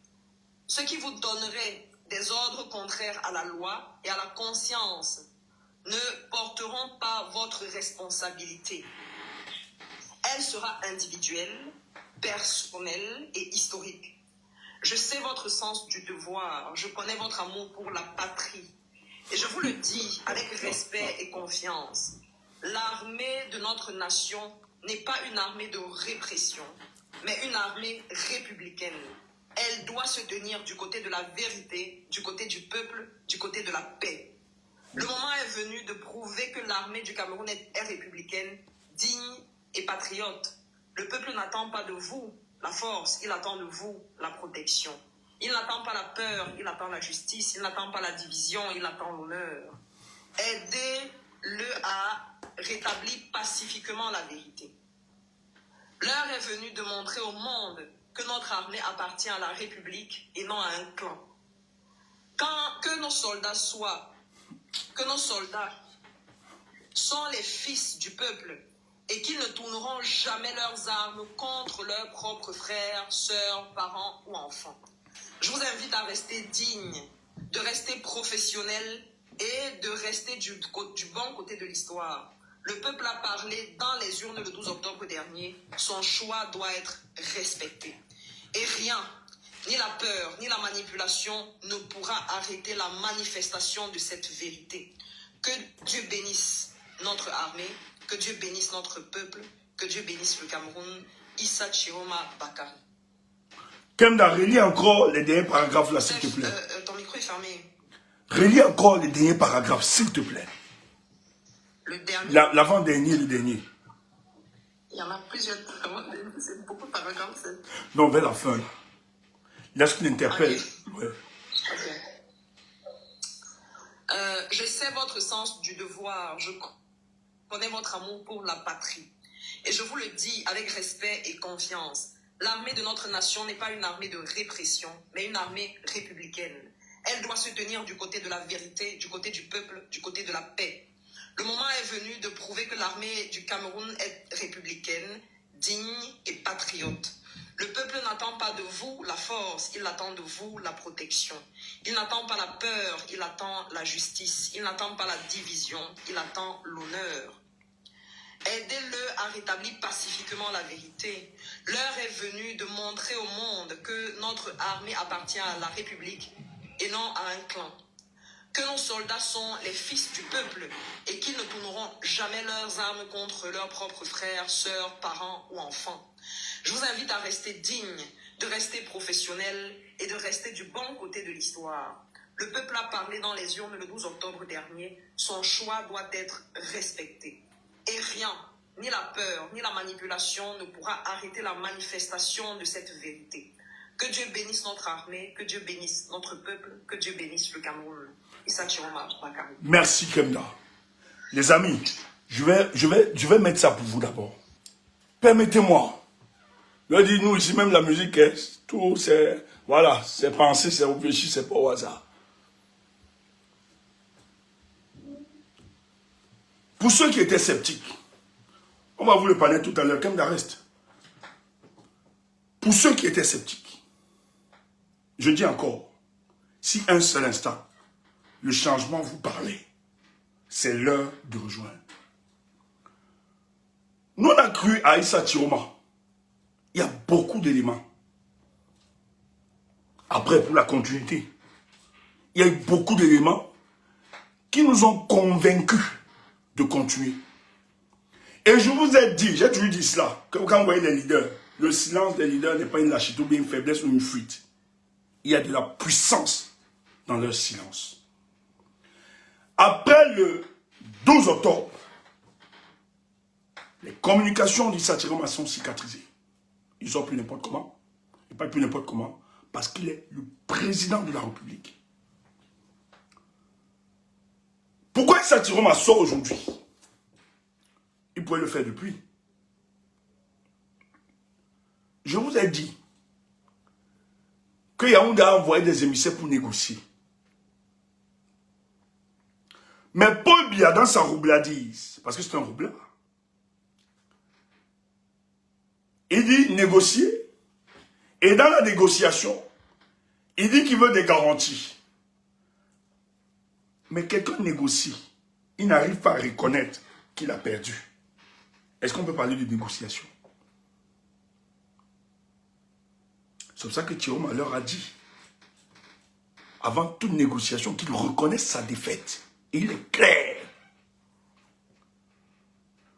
des ordres contraires à la loi et à la conscience ne porteront pas votre responsabilité. Elle sera individuelle, personnelle et historique. Je sais votre sens du devoir, je connais votre amour pour la patrie. Et je vous le dis avec respect et confiance, l'armée de notre nation n'est pas une armée de répression, mais une armée républicaine. Elle doit se tenir du côté de la vérité, du côté du peuple, du côté de la paix. Le moment est venu de prouver que l'armée du Cameroun est républicaine, digne et patriote. Le peuple n'attend pas de vous la force, il attend de vous la protection. Il n'attend pas la peur, il attend la justice. Il n'attend pas la division, il attend l'honneur. Aidez-le à rétablir pacifiquement la vérité. L'heure est venue de montrer au monde que notre armée appartient à la République et non à un clan. Que nos soldats sont les fils du peuple et qu'ils ne tourneront jamais leurs armes contre leurs propres frères, sœurs, parents ou enfants. Je vous invite à rester digne, de rester professionnel et de rester du bon côté de l'histoire. Le peuple a parlé dans les urnes le 12 octobre dernier. Son choix doit être respecté. Et rien, ni la peur, ni la manipulation ne pourra arrêter la manifestation de cette vérité. Que Dieu bénisse notre armée, que Dieu bénisse notre peuple, que Dieu bénisse le Cameroun. Issa Chiroma Bakari. Kemda, relis encore les derniers paragraphes là, s'il te plaît. Ton micro est fermé. Relis encore les derniers paragraphes, s'il te plaît. Le dernier. L'avant-dernier, le dernier. Il y en a plusieurs. C'est beaucoup de paragraphes. Non, vers la fin. Là. Il a ce qu'il interpelle. Okay. Ouais. Okay. Je sais votre sens du devoir. Je connais votre amour pour la patrie. Et je vous le dis avec respect et confiance. L'armée de notre nation n'est pas une armée de répression, mais une armée républicaine. Elle doit se tenir du côté de la vérité, du côté du peuple, du côté de la paix. Le moment est venu de prouver que l'armée du Cameroun est républicaine, digne et patriote. Le peuple n'attend pas de vous la force, il attend de vous la protection. Il n'attend pas la peur, il attend la justice. Il n'attend pas la division, il attend l'honneur. Aidez-le à rétablir pacifiquement la vérité. L'heure est venue de montrer au monde que notre armée appartient à la République et non à un clan. Que nos soldats sont les fils du peuple et qu'ils ne tourneront jamais leurs armes contre leurs propres frères, sœurs, parents ou enfants. Je vous invite à rester digne, de rester professionnel et de rester du bon côté de l'histoire. Le peuple a parlé dans les urnes le 12 octobre dernier. Son choix doit être respecté. Et rien, ni la peur, ni la manipulation ne pourra arrêter la manifestation de cette vérité. Que Dieu bénisse notre armée, que Dieu bénisse notre peuple, que Dieu bénisse le Cameroun. Issa Chiroma Bakari. Merci Kemda. Les amis, je vais mettre ça pour vous d'abord. Permettez-moi. Je dis, nous ici même la musique, tout c'est, voilà, c'est pensé, c'est réfléchi, c'est pas au hasard. Pour ceux qui étaient sceptiques, on va vous le parler tout à l'heure, Kemda reste. Pour ceux qui étaient sceptiques, je dis encore, si un seul instant, le changement vous parlait, c'est l'heure de rejoindre. Nous, on a cru à Issa Chiroma. Il y a beaucoup d'éléments. Après, pour la continuité, il y a eu beaucoup d'éléments qui nous ont convaincus de continuer. Et je vous ai dit, j'ai toujours dit cela, que quand vous voyez les leaders, le silence des leaders n'est pas une lâcheté ou bien une faiblesse ou une fuite. Il y a de la puissance dans leur silence. Après le 12 octobre, les communications d'Issa Chiroma sont cicatrisées. Ils sont plus n'importe comment. Et pas plus n'importe comment. Parce qu'il est le président de la République. Pourquoi Issa Chiroma sort aujourd'hui? Il pourrait le faire depuis. Je vous ai dit que Yaoundé a envoyé des émissaires pour négocier. Mais Paul Biya, dans sa roubladise, parce que c'est un roublard, il dit négocier. Et dans la négociation, il dit qu'il veut des garanties. Mais quelqu'un négocie. Il n'arrive pas à reconnaître qu'il a perdu. Est-ce qu'on peut parler de négociation? C'est pour ça que Chiroma leur a dit, avant toute négociation, qu'il reconnaisse sa défaite. Et il est clair.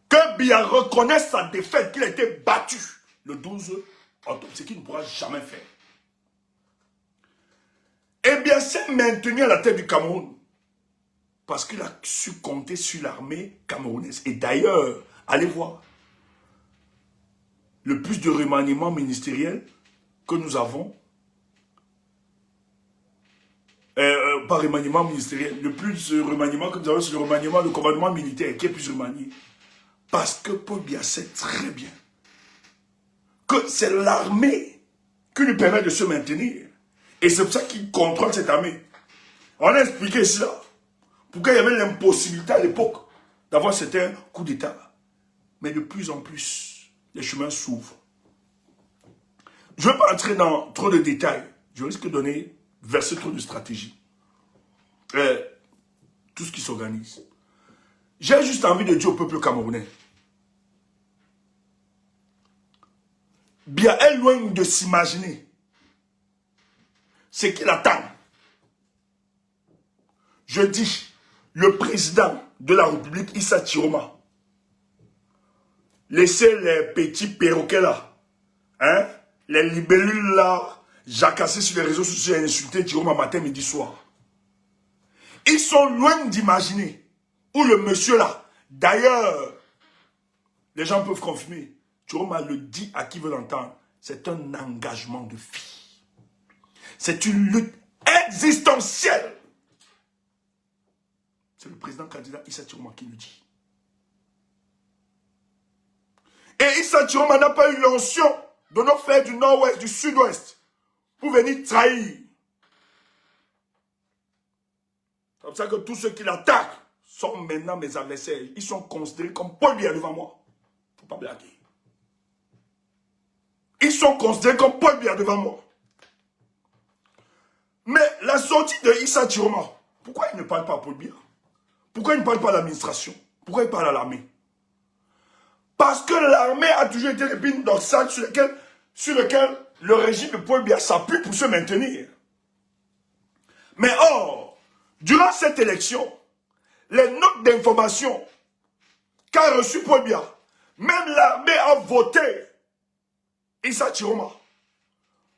Que Biya reconnaisse sa défaite, qu'il a été battu le 12 octobre, ce qu'il ne pourra jamais faire. Et bien, c'est maintenu à la tête du Cameroun. Parce qu'il a su compter sur l'armée camerounaise. Et d'ailleurs, allez voir, le plus de remaniements ministériels que nous avons, pas remaniement ministériel, le plus de remaniement que nous avons, c'est le remaniement de commandement militaire qui est plus remanié. Parce que Paul Biya sait très bien que c'est l'armée qui lui permet de se maintenir. Et c'est pour ça qu'il contrôle cette armée. On a expliqué cela. Pourquoi il y avait l'impossibilité à l'époque d'avoir certains coups d'État. Mais de plus en plus, les chemins s'ouvrent. Je ne vais pas entrer dans trop de détails. Je risque de verser trop de stratégie. Tout ce qui s'organise. J'ai juste envie de dire au peuple camerounais. Biya est loin de s'imaginer ce qu'il attend. Je dis, le président de la République, Issa Chiroma, laissez les petits perroquets là, hein, les libellules là, jacasser sur les réseaux sociaux et insulter Chiroma matin, midi, soir. Ils sont loin d'imaginer où le monsieur là, d'ailleurs, les gens peuvent confirmer, Chiroma le dit à qui veut l'entendre, c'est un engagement de vie. C'est une lutte existentielle. C'est le président candidat Issa Chiroma qui le dit. Et Issa Chiroma n'a pas eu l'onction de nos frères du nord-ouest, du sud-ouest, pour venir trahir. C'est comme ça que tous ceux qui l'attaquent sont maintenant mes adversaires. Ils sont considérés comme Paul Biya devant moi. Il ne faut pas blaguer. Ils sont considérés comme Paul Biya devant moi. Mais la sortie de Issa Chiroma, pourquoi il ne parle pas à Paul Biya? Pourquoi il ne parle pas à l'administration? Pourquoi il parle à l'armée? Parce que l'armée a toujours été l'épine dorsale sur lequel le régime de Paul Biya s'appuie pour se maintenir. Mais or, durant cette élection, les notes d'information qu'a reçu Paul Biya, même l'armée a voté Issa Chiroma.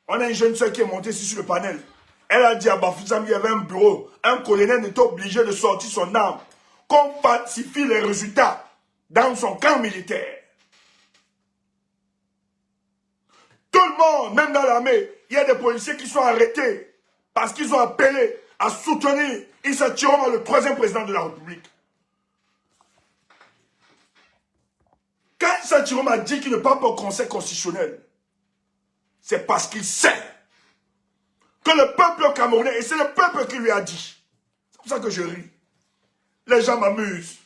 On a une jeune soeur qui est montée ici sur le panel. Elle a dit à Bafoussam qu'il y avait un bureau. Un colonel était obligé de sortir son arme. Qu'on falsifie les résultats dans son camp militaire. Tout le monde, même dans l'armée, il y a des policiers qui sont arrêtés parce qu'ils ont appelé à soutenir Issa Chiroma, le troisième président de la République. Quand Issa Chiroma dit qu'il ne parle pas au Conseil constitutionnel, c'est parce qu'il sait que le peuple camerounais, et c'est le peuple qui lui a dit, c'est pour ça que je ris, les gens m'amusent.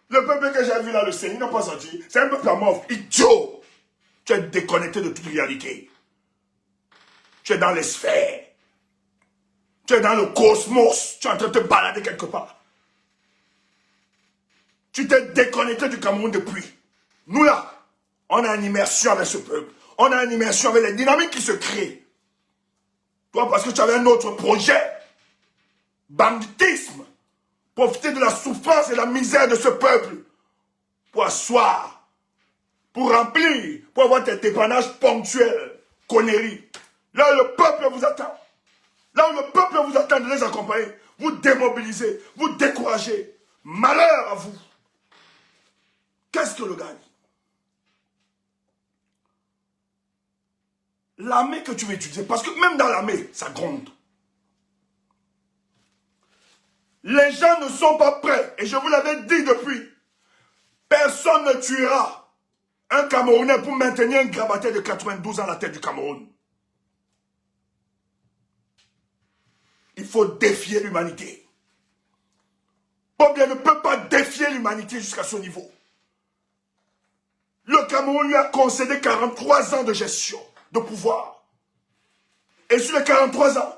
Le peuple que j'ai vu là, le Seigneur, ils n'ont pas sorti, c'est un peuple amorphe, idiot. Tu es déconnecté de toute réalité. Tu es dans les sphères. Tu es dans le cosmos. Tu es en train de te balader quelque part. Tu t'es déconnecté du Cameroun depuis. Nous là, on a une immersion avec ce peuple. On a une immersion avec les dynamiques qui se créent. Toi, parce que tu avais un autre projet. Banditisme. Profiter de la souffrance et de la misère de ce peuple. Pour asseoir. Pour remplir. Pour avoir tes dépannages ponctuels. Conneries. Là où le peuple vous attend. Là où le peuple vous attend de les accompagner. Vous démobilisez. Vous découragez. Malheur à vous. Qu'est-ce que le gagne? L'armée que tu veux utiliser, parce que même dans l'armée, ça gronde. Les gens ne sont pas prêts, et je vous l'avais dit depuis, personne ne tuera un Camerounais pour maintenir un grabataire de 92 ans à la tête du Cameroun. Il faut défier l'humanité. Paul Biya ne peut pas défier l'humanité jusqu'à ce niveau. Le Cameroun lui a concédé 43 ans de gestion, de pouvoir. Et sur les 43 ans,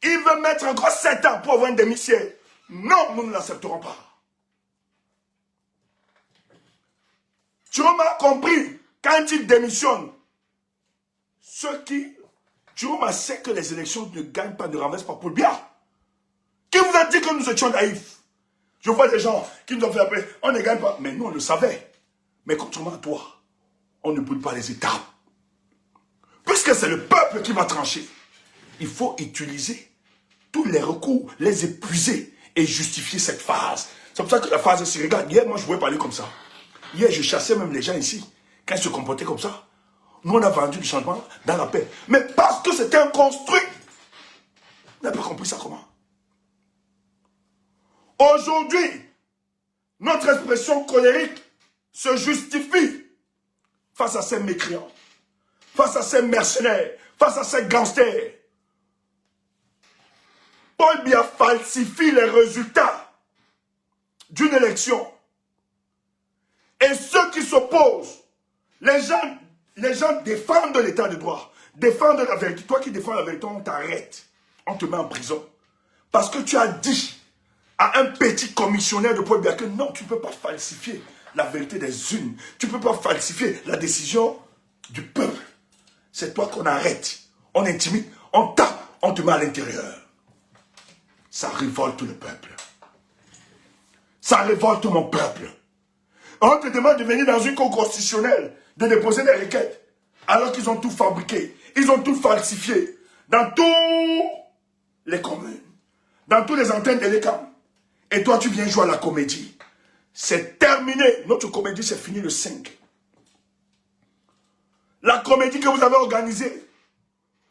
il veut mettre encore 7 ans pour avoir une démission. Non, nous ne l'accepterons pas. Chiroma a compris, quand il démissionne, Chiroma sait que les élections ne gagnent pas, ne renversent pas Paul Biya. Qui vous a dit que nous étions naïfs? Je vois des gens qui nous ont fait appeler, on ne gagne pas. Mais nous, on le savait. Mais contrairement à toi, on ne brûle pas les étapes. Puisque c'est le peuple qui va trancher, il faut utiliser tous les recours, les épuiser et justifier cette phase. C'est pour ça que la phase se regarde. Hier, moi, je pouvais parler comme ça. Hier, je chassais même les gens ici. Quand ils se comportaient comme ça, nous, on a vendu du changement dans la paix. Mais parce que c'était un construit. On n'a pas compris ça comment? Aujourd'hui, notre expression colérique se justifie face à ces mécréants, face à ces mercenaires, face à ces gangsters. Paul Biya falsifie les résultats d'une élection. Et ceux qui s'opposent, les gens défendent l'état de droit, défendent la vérité. Toi qui défends la vérité, on t'arrête, on te met en prison. Parce que tu as dit à un petit commissionnaire de Paul Biya que non, tu ne peux pas falsifier la vérité des unes. Tu ne peux pas falsifier la décision du peuple. C'est toi qu'on arrête. On intimide, on tape, on te met à l'intérieur. Ça révolte le peuple. Ça révolte mon peuple. On te demande de venir dans une cour constitutionnelle, de déposer des requêtes, alors qu'ils ont tout fabriqué. Ils ont tout falsifié. Dans tous les communes, dans tous les antennes de l'ECAM. Et toi, tu viens jouer à la comédie. C'est terminé. Notre comédie, c'est fini le 5. La comédie que vous avez organisée,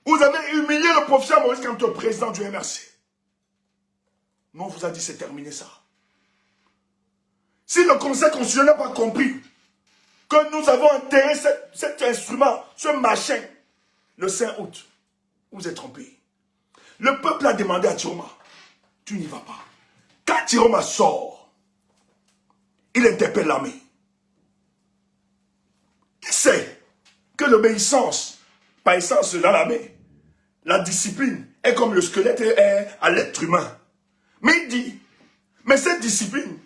Vous avez humilié le professeur Maurice Kamto, président du MRC. Nous, on vous a dit c'est terminé ça. Si le Conseil constitutionnel n'a pas compris que nous avons enterré cet instrument, ce machin, le 5 août, vous êtes trompés. Le peuple a demandé à Tiroma, tu n'y vas pas. Quand Tiroma sort, il interpelle l'armée. Il sait que l'obéissance, par essence dans l'armée, la discipline est comme le squelette est à l'être humain. Mais il dit, mais cette discipline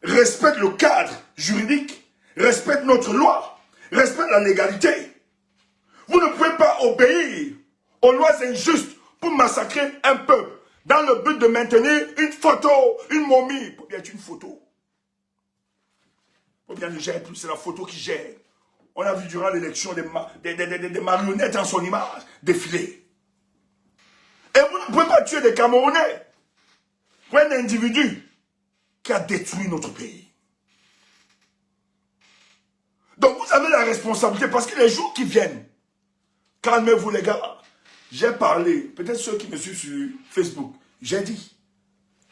respecte le cadre juridique, respecte notre loi, respecte la légalité. Vous ne pouvez pas obéir aux lois injustes pour massacrer un peuple dans le but de maintenir une photo, une momie. Pour bien être une photo. Pour bien ne gère plus, c'est la photo qui gère. On a vu durant l'élection des marionnettes en son image défiler. Et vous ne pouvez pas tuer des Camerounais pour un individu qui a détruit notre pays. Donc vous avez la responsabilité parce que les jours qui viennent, calmez-vous les gars. J'ai parlé, peut-être ceux qui me suivent sur Facebook, j'ai dit,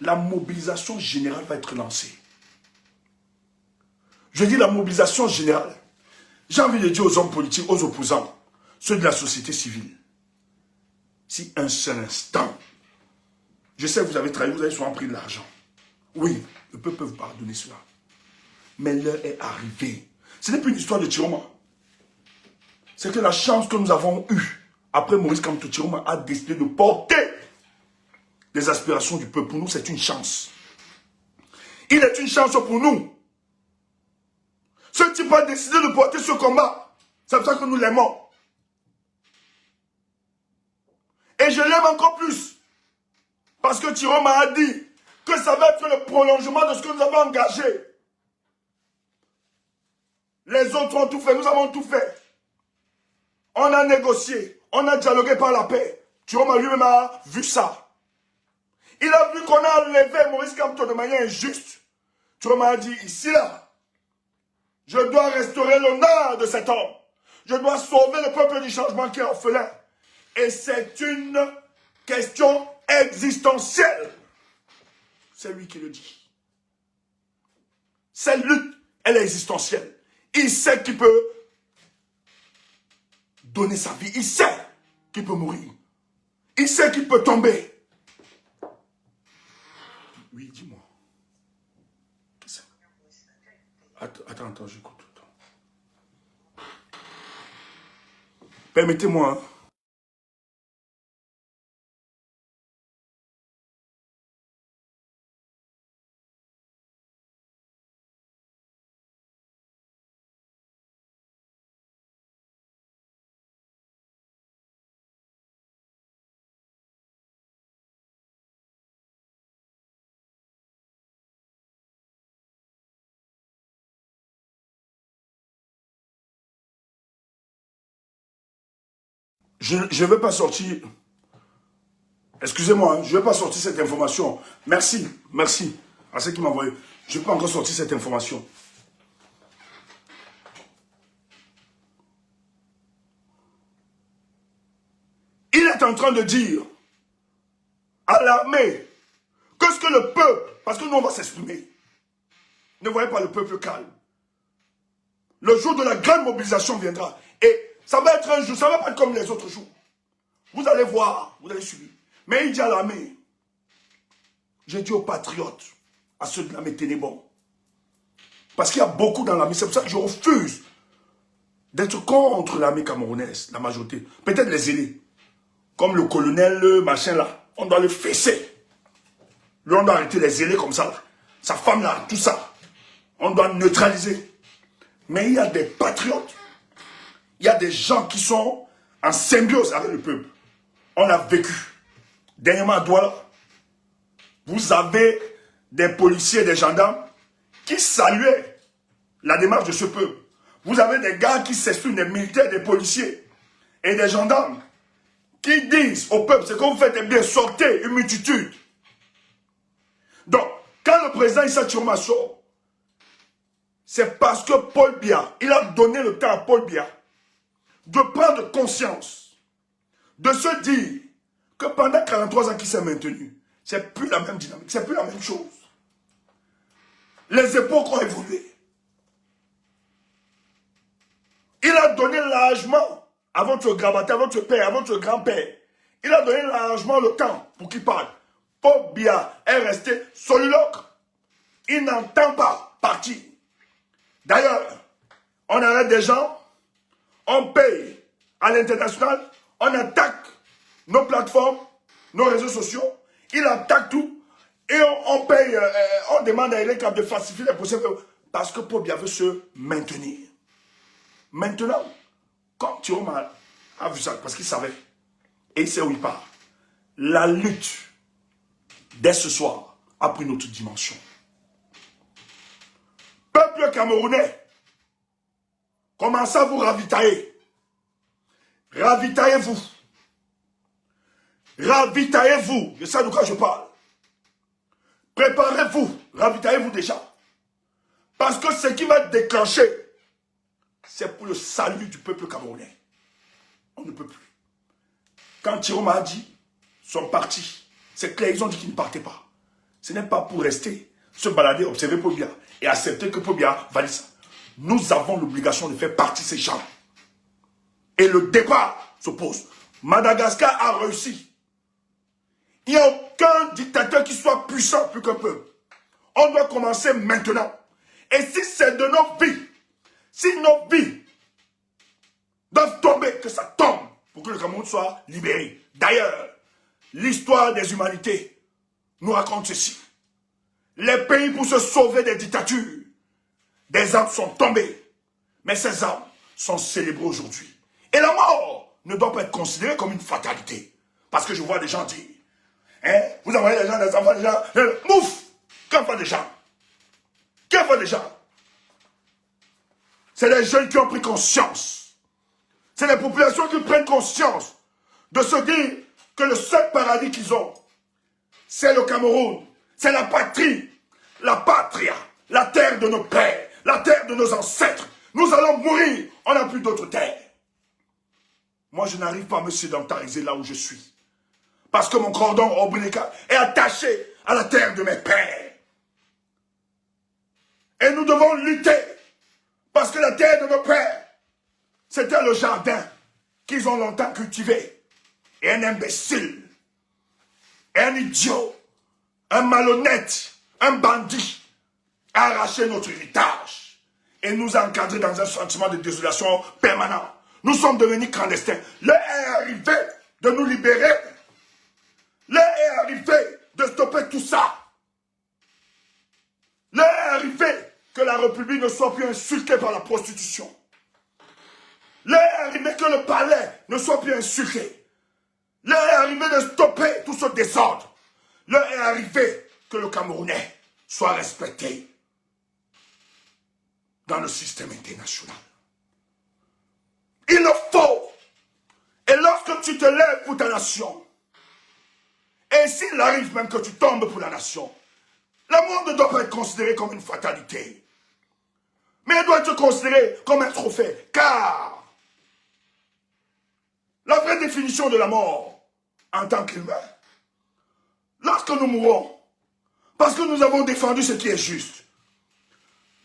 la mobilisation générale va être lancée. Je dis la mobilisation générale. J'ai envie de dire aux hommes politiques, aux opposants, ceux de la société civile, si un seul instant, je sais que vous avez travaillé, vous avez souvent pris de l'argent. Oui, le peuple peut vous pardonner cela. Mais l'heure est arrivée. Ce n'est plus une histoire de Tiroma. C'est que la chance que nous avons eue, après Maurice Kamto Tiroma a décidé de porter les aspirations du peuple. Pour nous, c'est une chance. Il est une chance pour nous. Ce type a décidé de porter ce combat. C'est pour ça que nous l'aimons. Et je l'aime encore plus. Parce que Tiroma a dit que ça va être le prolongement de ce que nous avons engagé. Les autres ont tout fait, nous avons tout fait. On a négocié, on a dialogué par la paix. Tiroma lui-même a vu ça. Il a vu qu'on a enlevé Maurice Kamto de manière injuste. Tiroma a dit, ici là, je dois restaurer l'honneur de cet homme. Je dois sauver le peuple du changement qui est orphelin. Et c'est une question existentielle. C'est lui qui le dit. Cette lutte, elle est existentielle. Il sait qu'il peut donner sa vie. Il sait qu'il peut mourir. Il sait qu'il peut tomber. Oui, dis-moi. Attends, j'écoute. Permettez-moi. Hein. Je ne vais pas sortir, excusez-moi, je ne vais pas sortir cette information. Merci à ceux qui m'ont envoyé. Je ne vais pas encore sortir cette information. Il est en train de dire à l'armée que ce que le peuple, parce que nous on va s'exprimer, ne voyez pas le peuple calme. Le jour de la grande mobilisation viendra et ça va être un jour, ça ne va pas être comme les autres jours. Vous allez voir, vous allez suivre. Mais il dit à l'armée, j'ai dit aux patriotes, à ceux de l'armée ténébreux, parce qu'il y a beaucoup dans l'armée, c'est pour ça que je refuse d'être contre l'armée camerounaise, la majorité. Peut-être les aînés, comme le colonel, le machin là, on doit le fesser. On doit arrêter les aînés comme ça, là. Sa femme là, tout ça. On doit neutraliser. Mais il y a des patriotes. Il y a des gens qui sont en symbiose avec le peuple. On a vécu. Dernièrement à Douala, vous avez des policiers, des gendarmes qui saluaient la démarche de ce peuple. Vous avez des gars qui s'expriment, des militaires, des policiers et des gendarmes qui disent au peuple, c'est que vous faites bien, sortez une multitude. Donc, quand le président Issa Tiroma sort, c'est parce que Paul Biya, il a donné le temps à Paul Biya de prendre conscience de se dire que pendant 43 ans qu'il s'est maintenu, c'est plus la même dynamique, c'est plus la même chose. Les époques ont évolué. Il a donné largement à votre gravatar, à votre père, à votre grand-père. Il a donné largement le temps pour qu'il parle. Paul Biya est resté soliloque. Il n'entend pas partir. D'ailleurs, on arrête des gens, on paye à l'international, on attaque nos plateformes, nos réseaux sociaux, il attaque tout, et on paye, on demande à Hélène de falsifier les procédures, parce que Paul Biya veut se maintenir. Maintenant, comme Thierry a vu ça, parce qu'il savait, et il sait où il part, la lutte, dès ce soir, a pris une autre dimension. Peuple camerounais, commencez à vous ravitailler. Ravitaillez-vous. Ravitaillez-vous. Je sais de quoi je parle. Préparez-vous. Ravitaillez-vous déjà. Parce que ce qui va déclencher, c'est pour le salut du peuple camerounais. On ne peut plus. Quand Thierry a dit, ils sont partis. C'est clair, ils ont dit qu'ils ne partaient pas. Ce n'est pas pour rester, se balader, observer Paul Biya et accepter que Paul Biya valide ça. Nous avons l'obligation de faire partie de ces gens. Et le départ s'oppose. Madagascar a réussi. Il n'y a aucun dictateur qui soit puissant plus qu'un peuple. On doit commencer maintenant. Et si c'est de nos vies, si nos vies doivent tomber, que ça tombe pour que le Cameroun soit libéré. D'ailleurs, l'histoire des humanités nous raconte ceci. Les pays pour se sauver des dictatures, des armes sont tombées. Mais ces armes sont célébrées aujourd'hui. Et la mort ne doit pas être considérée comme une fatalité. Parce que je vois des gens dire, hein, vous envoyez des gens, des enfants, des gens, mouf, qu'en font des gens? Qu'en font des gens? C'est les jeunes qui ont pris conscience. C'est les populations qui prennent conscience de se dire que le seul paradis qu'ils ont, c'est le Cameroun, c'est la patrie, la patria, la terre de nos pères, la terre de nos ancêtres. Nous allons mourir, on n'a plus d'autre terre. Moi, je n'arrive pas à me sédentariser là où je suis. Parce que mon cordon ombilical est attaché à la terre de mes pères. Et nous devons lutter. Parce que la terre de nos pères, c'était le jardin qu'ils ont longtemps cultivé. Et un imbécile, un idiot, un malhonnête, un bandit a arraché notre héritage et nous a encadrés dans un sentiment de désolation permanent. Nous sommes devenus clandestins. L'heure est arrivée de nous libérer. L'heure est arrivée de stopper tout ça. L'heure est arrivée que la République ne soit plus insultée par la prostitution. L'heure est arrivée que le palais ne soit plus insulté. L'heure est arrivée de stopper tout ce désordre. L'heure est arrivée que le Camerounais soit respecté dans le système international. Il le faut. Et lorsque tu te lèves pour ta nation, et s'il arrive même que tu tombes pour la nation, la mort ne doit pas être considérée comme une fatalité. Mais elle doit être considérée comme un trophée. Car la vraie définition de la mort en tant qu'humain, lorsque nous mourons, parce que nous avons défendu ce qui est juste,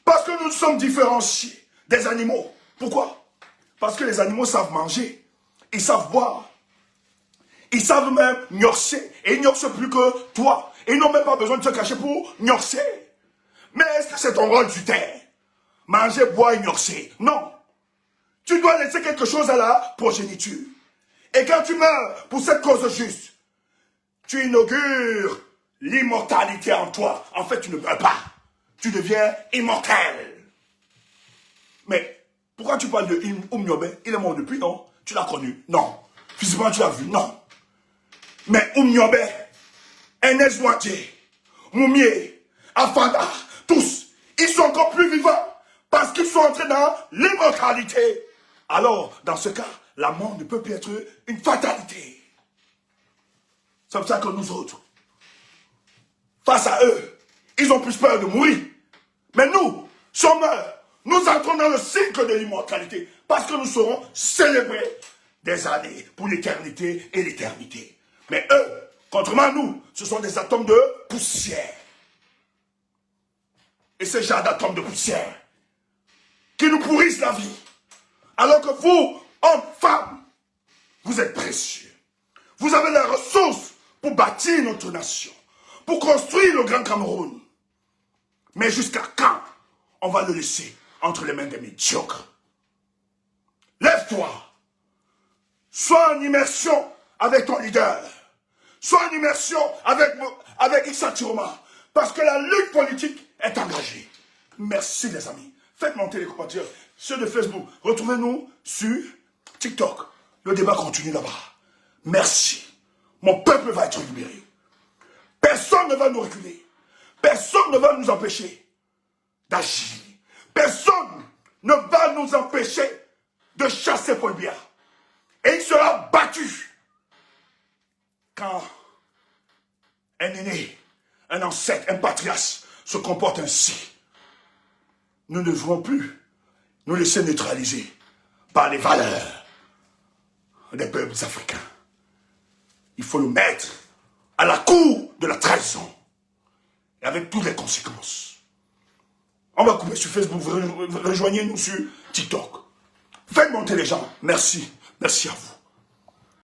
parce que nous sommes différenciés des animaux. Pourquoi? Parce que les animaux savent manger, ils savent boire, ils savent même gnorcer, et ils gnorsent plus que toi. Et ils n'ont même pas besoin de se cacher pour gnorcer. Mais est-ce que c'est ton rôle du terre? Manger, boire et gnorcer? Non. Tu dois laisser quelque chose à la progéniture. Et quand tu meurs pour cette cause juste, tu inaugures l'immortalité en toi. En fait, tu ne meurs pas. Tu deviens immortel. Mais pourquoi tu parles de Oumniobé? Il est mort depuis, non? Tu l'as connu? Non. Physiquement, tu l'as vu? Non. Mais Oumniobé, Enes Ouattara, Moumié, Afanda, tous, ils sont encore plus vivants parce qu'ils sont entrés dans l'immortalité. Alors, dans ce cas, la mort ne peut plus être une fatalité. C'est comme ça que nous autres, face à eux, ils ont plus peur de mourir. Mais nous, chômeurs, nous entrons dans le cycle de l'immortalité parce que nous serons célébrés des années, pour l'éternité et l'éternité. Mais eux, contrairement à nous, ce sont des atomes de poussière. Et ce genre d'atomes de poussière qui nous pourrissent la vie. Alors que vous, hommes, femmes, vous êtes précieux. Vous avez les ressources pour bâtir notre nation, pour construire le Grand Cameroun. Mais jusqu'à quand on va le laisser entre les mains des médiocres? Lève-toi. Sois en immersion avec ton leader. Sois en immersion avec Issa Chiroma. Parce que la lutte politique est engagée. Merci les amis. Faites monter les commentaires. Ceux de Facebook, retrouvez-nous sur TikTok. Le débat continue là-bas. Merci. Mon peuple va être libéré. Personne ne va nous reculer. Personne ne va nous empêcher d'agir. Personne ne va nous empêcher de chasser Paul Biya. Et il sera battu quand un aîné, un ancêtre, un patriarche se comporte ainsi. Nous ne devons plus nous laisser neutraliser par les valeurs des peuples africains. Il faut nous mettre à la cour de la trahison et avec toutes les conséquences. On va couper sur Facebook, rejoignez-nous sur TikTok. Faites monter les gens. Merci. Merci à vous.